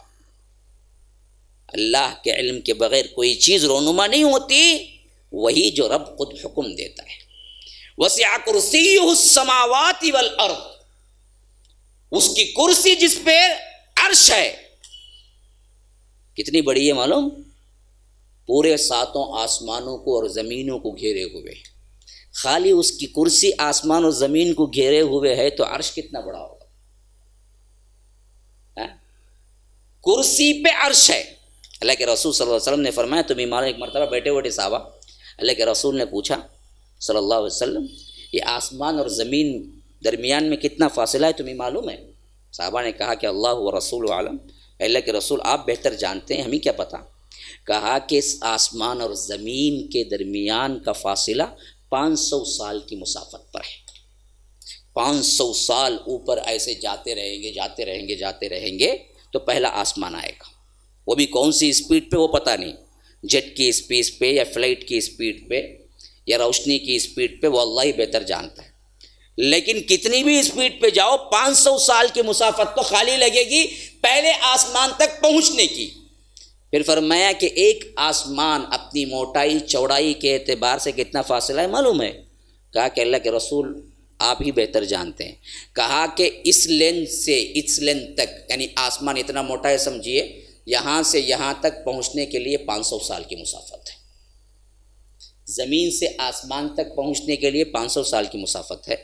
S1: اللہ کے علم کے بغیر کوئی چیز رونما نہیں ہوتی، وہی جو رب خود حکم دیتا ہے۔ وسع کرسیہ السماوات والارض، اس کی کرسی جس پہ عرش ہے کتنی بڑی ہے معلوم؟ پورے 7 آسمانوں کو اور زمینوں کو گھیرے ہوئے، خالی اس کی کرسی آسمان اور زمین کو گھیرے ہوئے ہے تو عرش کتنا بڑا ہوگا؟ کرسی پہ عرش ہے۔ اللہ کے رسول صلی اللہ علیہ وسلم نے فرمایا، تمہیں معلوم، ایک مرتبہ بیٹھے بیٹھے صحابہ اللہ کے رسول نے پوچھا صلی اللہ علیہ وسلم، یہ آسمان اور زمین درمیان میں کتنا فاصلہ ہے تمہیں معلوم ہے؟ صحابہ نے کہا کہ اللہ و رسول عالم، اللہ کے رسول آپ بہتر جانتے ہیں، ہمیں کیا پتہ۔ کہا کہ اس آسمان اور زمین کے درمیان کا فاصلہ 500 سال کی مسافت پر ہے۔ 500 سال اوپر ایسے جاتے رہیں گے جاتے رہیں گے جاتے رہیں گے تو پہلا آسمان آئے گا، وہ بھی کون سی اسپیڈ پہ وہ پتہ نہیں، جیٹ کی اسپیڈ پہ یا فلائٹ کی اسپیڈ پہ یا روشنی کی اسپیڈ پہ، وہ اللہ ہی بہتر جانتا ہے، لیکن کتنی بھی اسپیڈ پہ جاؤ 500 سال کی مسافت تو خالی لگے گی پہلے آسمان تک پہنچنے کی۔ پھر فرمایا کہ ایک آسمان اپنی موٹائی چوڑائی کے اعتبار سے کتنا فاصلہ ہے معلوم ہے؟ کہا کہ اللہ کے رسول آپ ہی بہتر جانتے ہیں۔ کہا کہ اس لین سے اس لین تک، یعنی آسمان اتنا موٹا ہے سمجھیے، یہاں سے یہاں تک پہنچنے کے لیے 500 سال کی مسافت ہے، زمین سے آسمان تک پہنچنے کے لیے 500 سال کی مسافت ہے،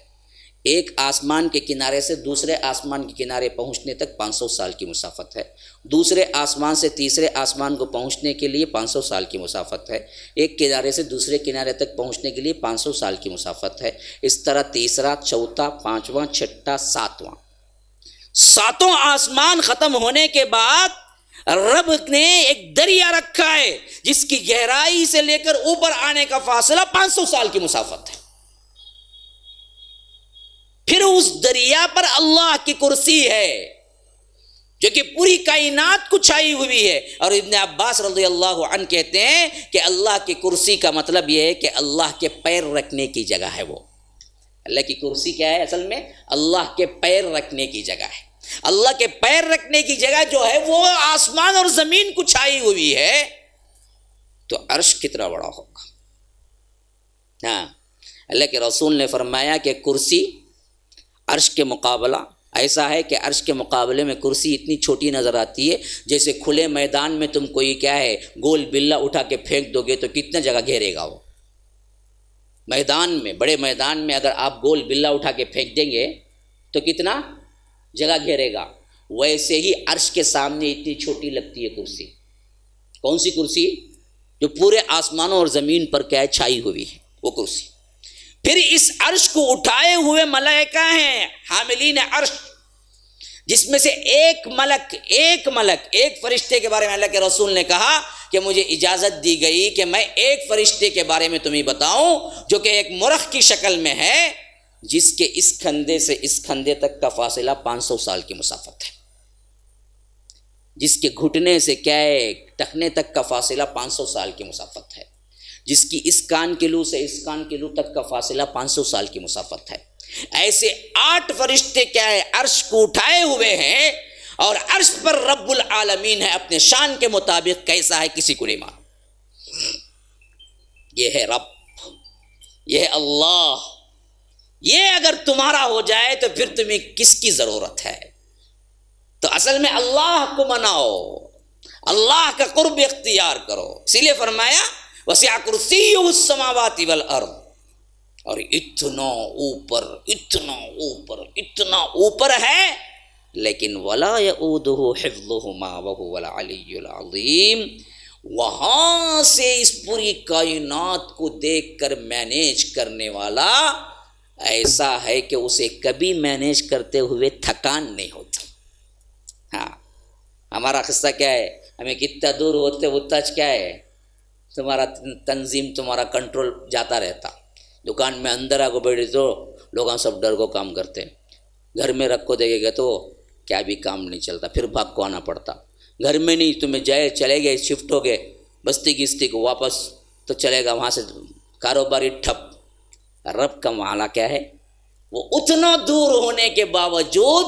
S1: ایک آسمان کے کنارے سے دوسرے آسمان کے کنارے پہنچنے تک 500 سال کی مسافت ہے، دوسرے آسمان سے تیسرے آسمان کو پہنچنے کے لیے 500 سال کی مسافت ہے، ایک کنارے سے دوسرے کنارے تک پہنچنے کے لیے 500 سال کی مسافت ہے، اس طرح تیسرا، چوتھا، پانچواں، چھٹا، ساتواں، 7 آسمان ختم ہونے کے بعد رب نے ایک دریا رکھا ہے جس کی گہرائی سے لے کر اوپر آنے کا فاصلہ 500 سال کی مسافت ہے۔ پھر اس دریا پر اللہ کی کرسی ہے جو کہ پوری کائنات کو چھائی ہوئی ہے، اور ابن عباس رضی اللہ عنہ کہتے ہیں کہ اللہ کی کرسی کا مطلب یہ ہے کہ اللہ کے پیر رکھنے کی جگہ ہے، وہ اللہ کی کرسی کیا ہے اصل میں؟ اللہ کے پیر رکھنے کی جگہ ہے۔ اللہ کے پیر رکھنے کی جگہ جو ہے وہ آسمان اور زمین کو چھائی ہوئی ہے، تو عرش کتنا بڑا ہوگا؟ ہاں، اللہ کے رسول نے فرمایا کہ کرسی عرش کے مقابلہ ایسا ہے کہ عرش کے مقابلے میں کرسی اتنی چھوٹی نظر آتی ہے، جیسے کھلے میدان میں تم کوئی کیا ہے گول بلہ اٹھا کے پھینک دو گے تو کتنا جگہ گھیرے گا وہ؟ میدان میں، بڑے میدان میں اگر آپ گول بلہ اٹھا کے پھینک دیں گے تو کتنا جگہ گھیرے گا؟ ویسے ہی عرش کے سامنے اتنی چھوٹی لگتی ہے کرسی۔ کون سی کرسی؟ جو پورے آسمانوں اور زمین پر کیا ہے چھائی ہوئی ہے، وہ کرسی۔ پھر اس عرش کو اٹھائے ہوئے ملائکہ ہیں حاملین عرش، جس میں سے ایک ملک ایک فرشتے کے بارے میں اللہ کے رسول نے کہا کہ مجھے اجازت دی گئی کہ میں ایک فرشتے کے بارے میں تمہیں بتاؤں جو کہ ایک مرخ کی شکل میں ہے، جس کے اس کھندے سے اس کھندے تک کا فاصلہ 500 سال کی مسافت ہے، جس کے گھٹنے سے کیا ہے ٹخنے تک کا فاصلہ 500 سال کی مسافت ہے، جس کی اس کان کے لو سے اس کان کے لو تک کا فاصلہ 500 سال کی مسافت ہے۔ ایسے 8 فرشتے کیا ہے عرش کو اٹھائے ہوئے ہیں، اور عرش پر رب العالمین ہے، اپنے شان کے مطابق کیسا ہے کسی کو نہیں معلوم۔ یہ ہے رب، یہ ہے اللہ۔ یہ اگر تمہارا ہو جائے تو پھر تمہیں کس کی ضرورت ہے؟ تو اصل میں اللہ کو مناؤ، اللہ کا قرب اختیار کرو۔ اسی لیے فرمایا وسع کرسیہ السماوات والارض، اور اتنا اوپر ہے، لیکن ولا یؤودہ حفظہما وہو العلی العظیم۔ وہاں سے اس پوری کائنات کو دیکھ کر مینیج کرنے والا ایسا ہے کہ اسے کبھی مینیج کرتے ہوئے تھکان نہیں ہوتی۔ ہاں، ہمارا قصہ کیا ہے، ہمیں کتنا دور ہوتے اتنا کیا ہے تمہارا تنظیم، تمہارا کنٹرول جاتا رہتا۔ دکان میں اندر آ کو بیٹھے تو لوگ سب ڈر کو کام کرتے، گھر میں رکھ کو دیکھے گا تو کیا بھی کام نہیں چلتا، پھر بھاگ کو آنا پڑتا۔ گھر میں نہیں تمہیں چلے گئے، شفٹ ہو گئے بستی کستی کو واپس، تو چلے گا وہاں سے کاروباری ٹھپ۔ رب کا معاملہ کیا ہے، وہ اتنا دور ہونے کے باوجود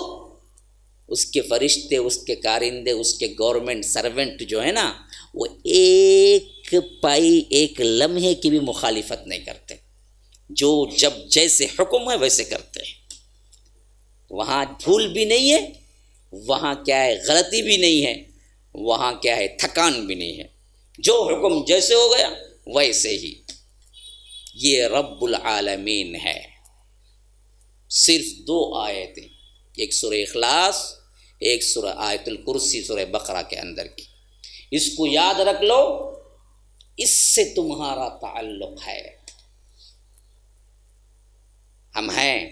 S1: اس کے فرشتے، اس کے کارندے، اس کے گورنمنٹ سرونٹ جو ہے نا، وہ ایک پائی ایک لمحے کی بھی مخالفت نہیں کرتے، جو جب جیسے حکم ہے ویسے کرتے ہیں۔ وہاں بھول بھی نہیں ہے، وہاں کیا ہے غلطی بھی نہیں ہے، وہاں کیا ہے تھکان بھی نہیں ہے، جو حکم جیسے ہو گیا ویسے ہی۔ یہ رب العالمین ہے۔ صرف 2 آیتیں، ایک سورہ اخلاص، ایک سورہ آیت الکرسی سورہ بقرہ کے اندر کی، اس کو یاد رکھ لو، اس سے تمہارا تعلق ہے۔ ہم ہیں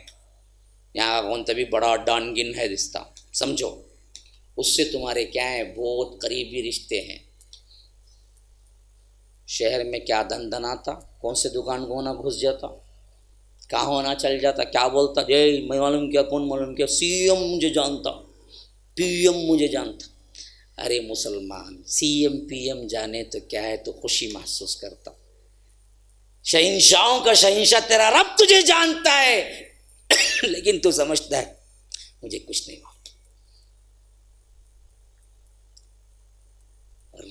S1: یہاں کون تبھی بڑا ڈانگن ہے رشتہ سمجھو، اس سے تمہارے کیا ہیں بہت قریبی رشتے ہیں۔ شہر میں کیا دھن دھن آتا، کون سے دکان کو ہونا گھس جاتا، کہاں ہونا چل جاتا، کیا بولتا، میں معلوم کیا، کون معلوم کیا، سی ایم مجھے جانتا، پی ایم مجھے جانتا۔ ارے مسلمان، سی ایم پی ایم جانے تو کیا ہے، تو خوشی محسوس کرتا۔ شہنشاہوں کا شہنشاہ تیرا رب تجھے جانتا ہے، لیکن تو سمجھتا ہے مجھے کچھ نہیں معلوم۔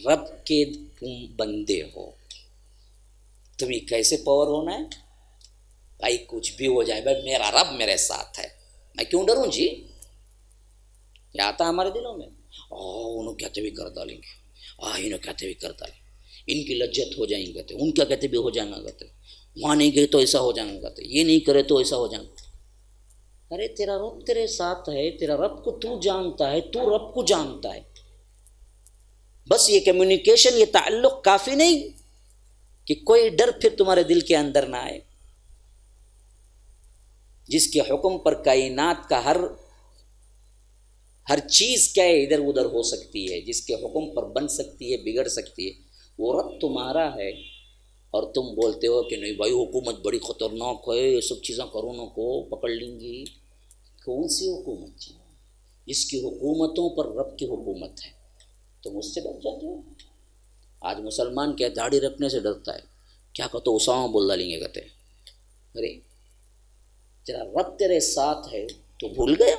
S1: رب کے تم بندے ہو، تمہیں کیسے پاور ہونا ہے؟ بھائی کچھ بھی ہو جائے، بھائی میرا رب میرے ساتھ ہے، میں کیوں ڈروں جی؟ یہ آتا ہمارے دلوں میں، انہوں کہتے بھی کر ڈالیں گے، انہوں کہتے بھی کر ڈالیں، ان کی لجت ہو جائیں گے، ان کیا کہتے بھی ہو جائیں گے، وہاں نہیں گئے تو ایسا ہو جائیں گے، یہ نہیں کرے تو ایسا ہو جائیں گے۔ ارے تیرا رب تیرے ساتھ ہے، تیرا رب کو تو جانتا ہے، تو رب کو جانتا ہے۔ بس یہ کمیونیکیشن، یہ تعلق کافی نہیں کہ کوئی ڈر پھر تمہارے دل کے اندر نہ آئے۔ جس کے حکم پر کائنات کا ہر چیز کیا ہے ادھر ادھر ہو سکتی ہے، جس کے حکم پر بن سکتی ہے، بگڑ سکتی ہے، وہ رب تمہارا ہے، اور تم بولتے ہو کہ نہیں بھائی حکومت بڑی خطرناک ہے، یہ سب چیزیں کرونا کو پکڑ لیں گی۔ کون سی حکومت جی؟ جس کی حکومتوں پر رب کی حکومت ہے، تم اس سے ڈر جاتے ہو۔ آج مسلمان کیا داڑھی رکھنے سے ڈرتا ہے، کیا کہتے اسامہ بول ڈالیں گے، کہتے ارے تیرا رب تیرے ساتھ ہے تو بھول گیا،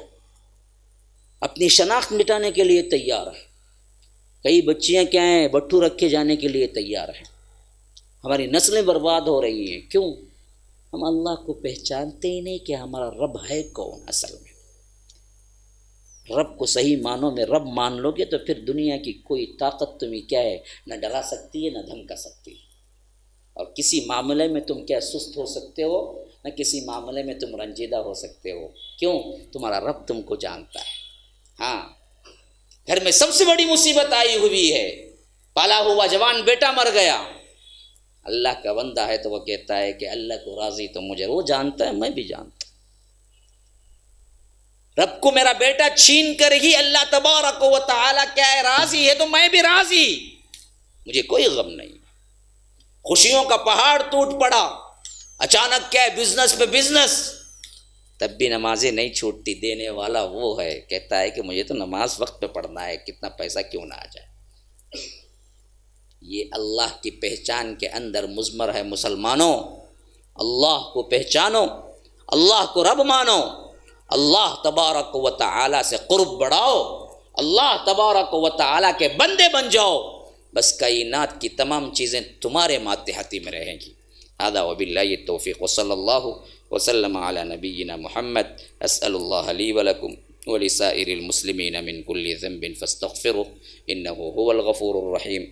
S1: اپنی شناخت مٹانے کے لیے تیار ہے۔ کئی بچیاں کیا ہیں بٹھو رکھے جانے کے لیے تیار ہیں، ہماری نسلیں برباد ہو رہی ہیں۔ کیوں؟ ہم اللہ کو پہچانتے ہی نہیں کہ ہمارا رب ہے کون۔ اصل میں رب کو صحیح معنوں میں رب مان لو گے تو پھر دنیا کی کوئی طاقت تمہیں کیا ہے نہ ڈرا سکتی ہے نہ دھمکا سکتی ہے، اور کسی معاملے میں تم کیا سست ہو سکتے ہو، نہ کسی معاملے میں تم رنجیدہ ہو سکتے ہو۔ کیوں؟ تمہارا رب تم کو جانتا ہے۔ ہاں، گھر میں سب سے بڑی مصیبت آئی ہوئی ہے، پالا ہوا جوان بیٹا مر گیا، اللہ کا بندہ ہے تو وہ کہتا ہے کہ اللہ کو راضی تو مجھے وہ جانتا ہے، میں بھی جانتا ہوں۔ رب کو میرا بیٹا چھین کر ہی اللہ تبارک و تعالیٰ کیا ہے راضی ہے، تو میں بھی راضی، مجھے کوئی غم نہیں۔ خوشیوں کا پہاڑ ٹوٹ پڑا، اچانک کیا ہے بزنس پہ بزنس، تب بھی نمازیں نہیں چھوٹتی۔ دینے والا وہ ہے، کہتا ہے کہ مجھے تو نماز وقت پہ پڑھنا ہے، کتنا پیسہ کیوں نہ آ جائے۔ یہ اللہ کی پہچان کے اندر مضمر ہے۔ مسلمانوں، اللہ کو پہچانو، اللہ کو رب مانو، اللہ تبارک و تعالیٰ سے قرب بڑھاؤ، اللہ تبارک و تعالیٰ کے بندے بن جاؤ، بس کائنات کی تمام چیزیں تمہارے ماتحتی میں رہیں گی۔ هذا وباللہ التوفیق، وصلی اللہ وسلم علی نبینا محمد۔ اسأل اللہ لی ولکم ولسائر المسلمین من کل ذنب فاستغفروا انہ هو الغفور الرحیم۔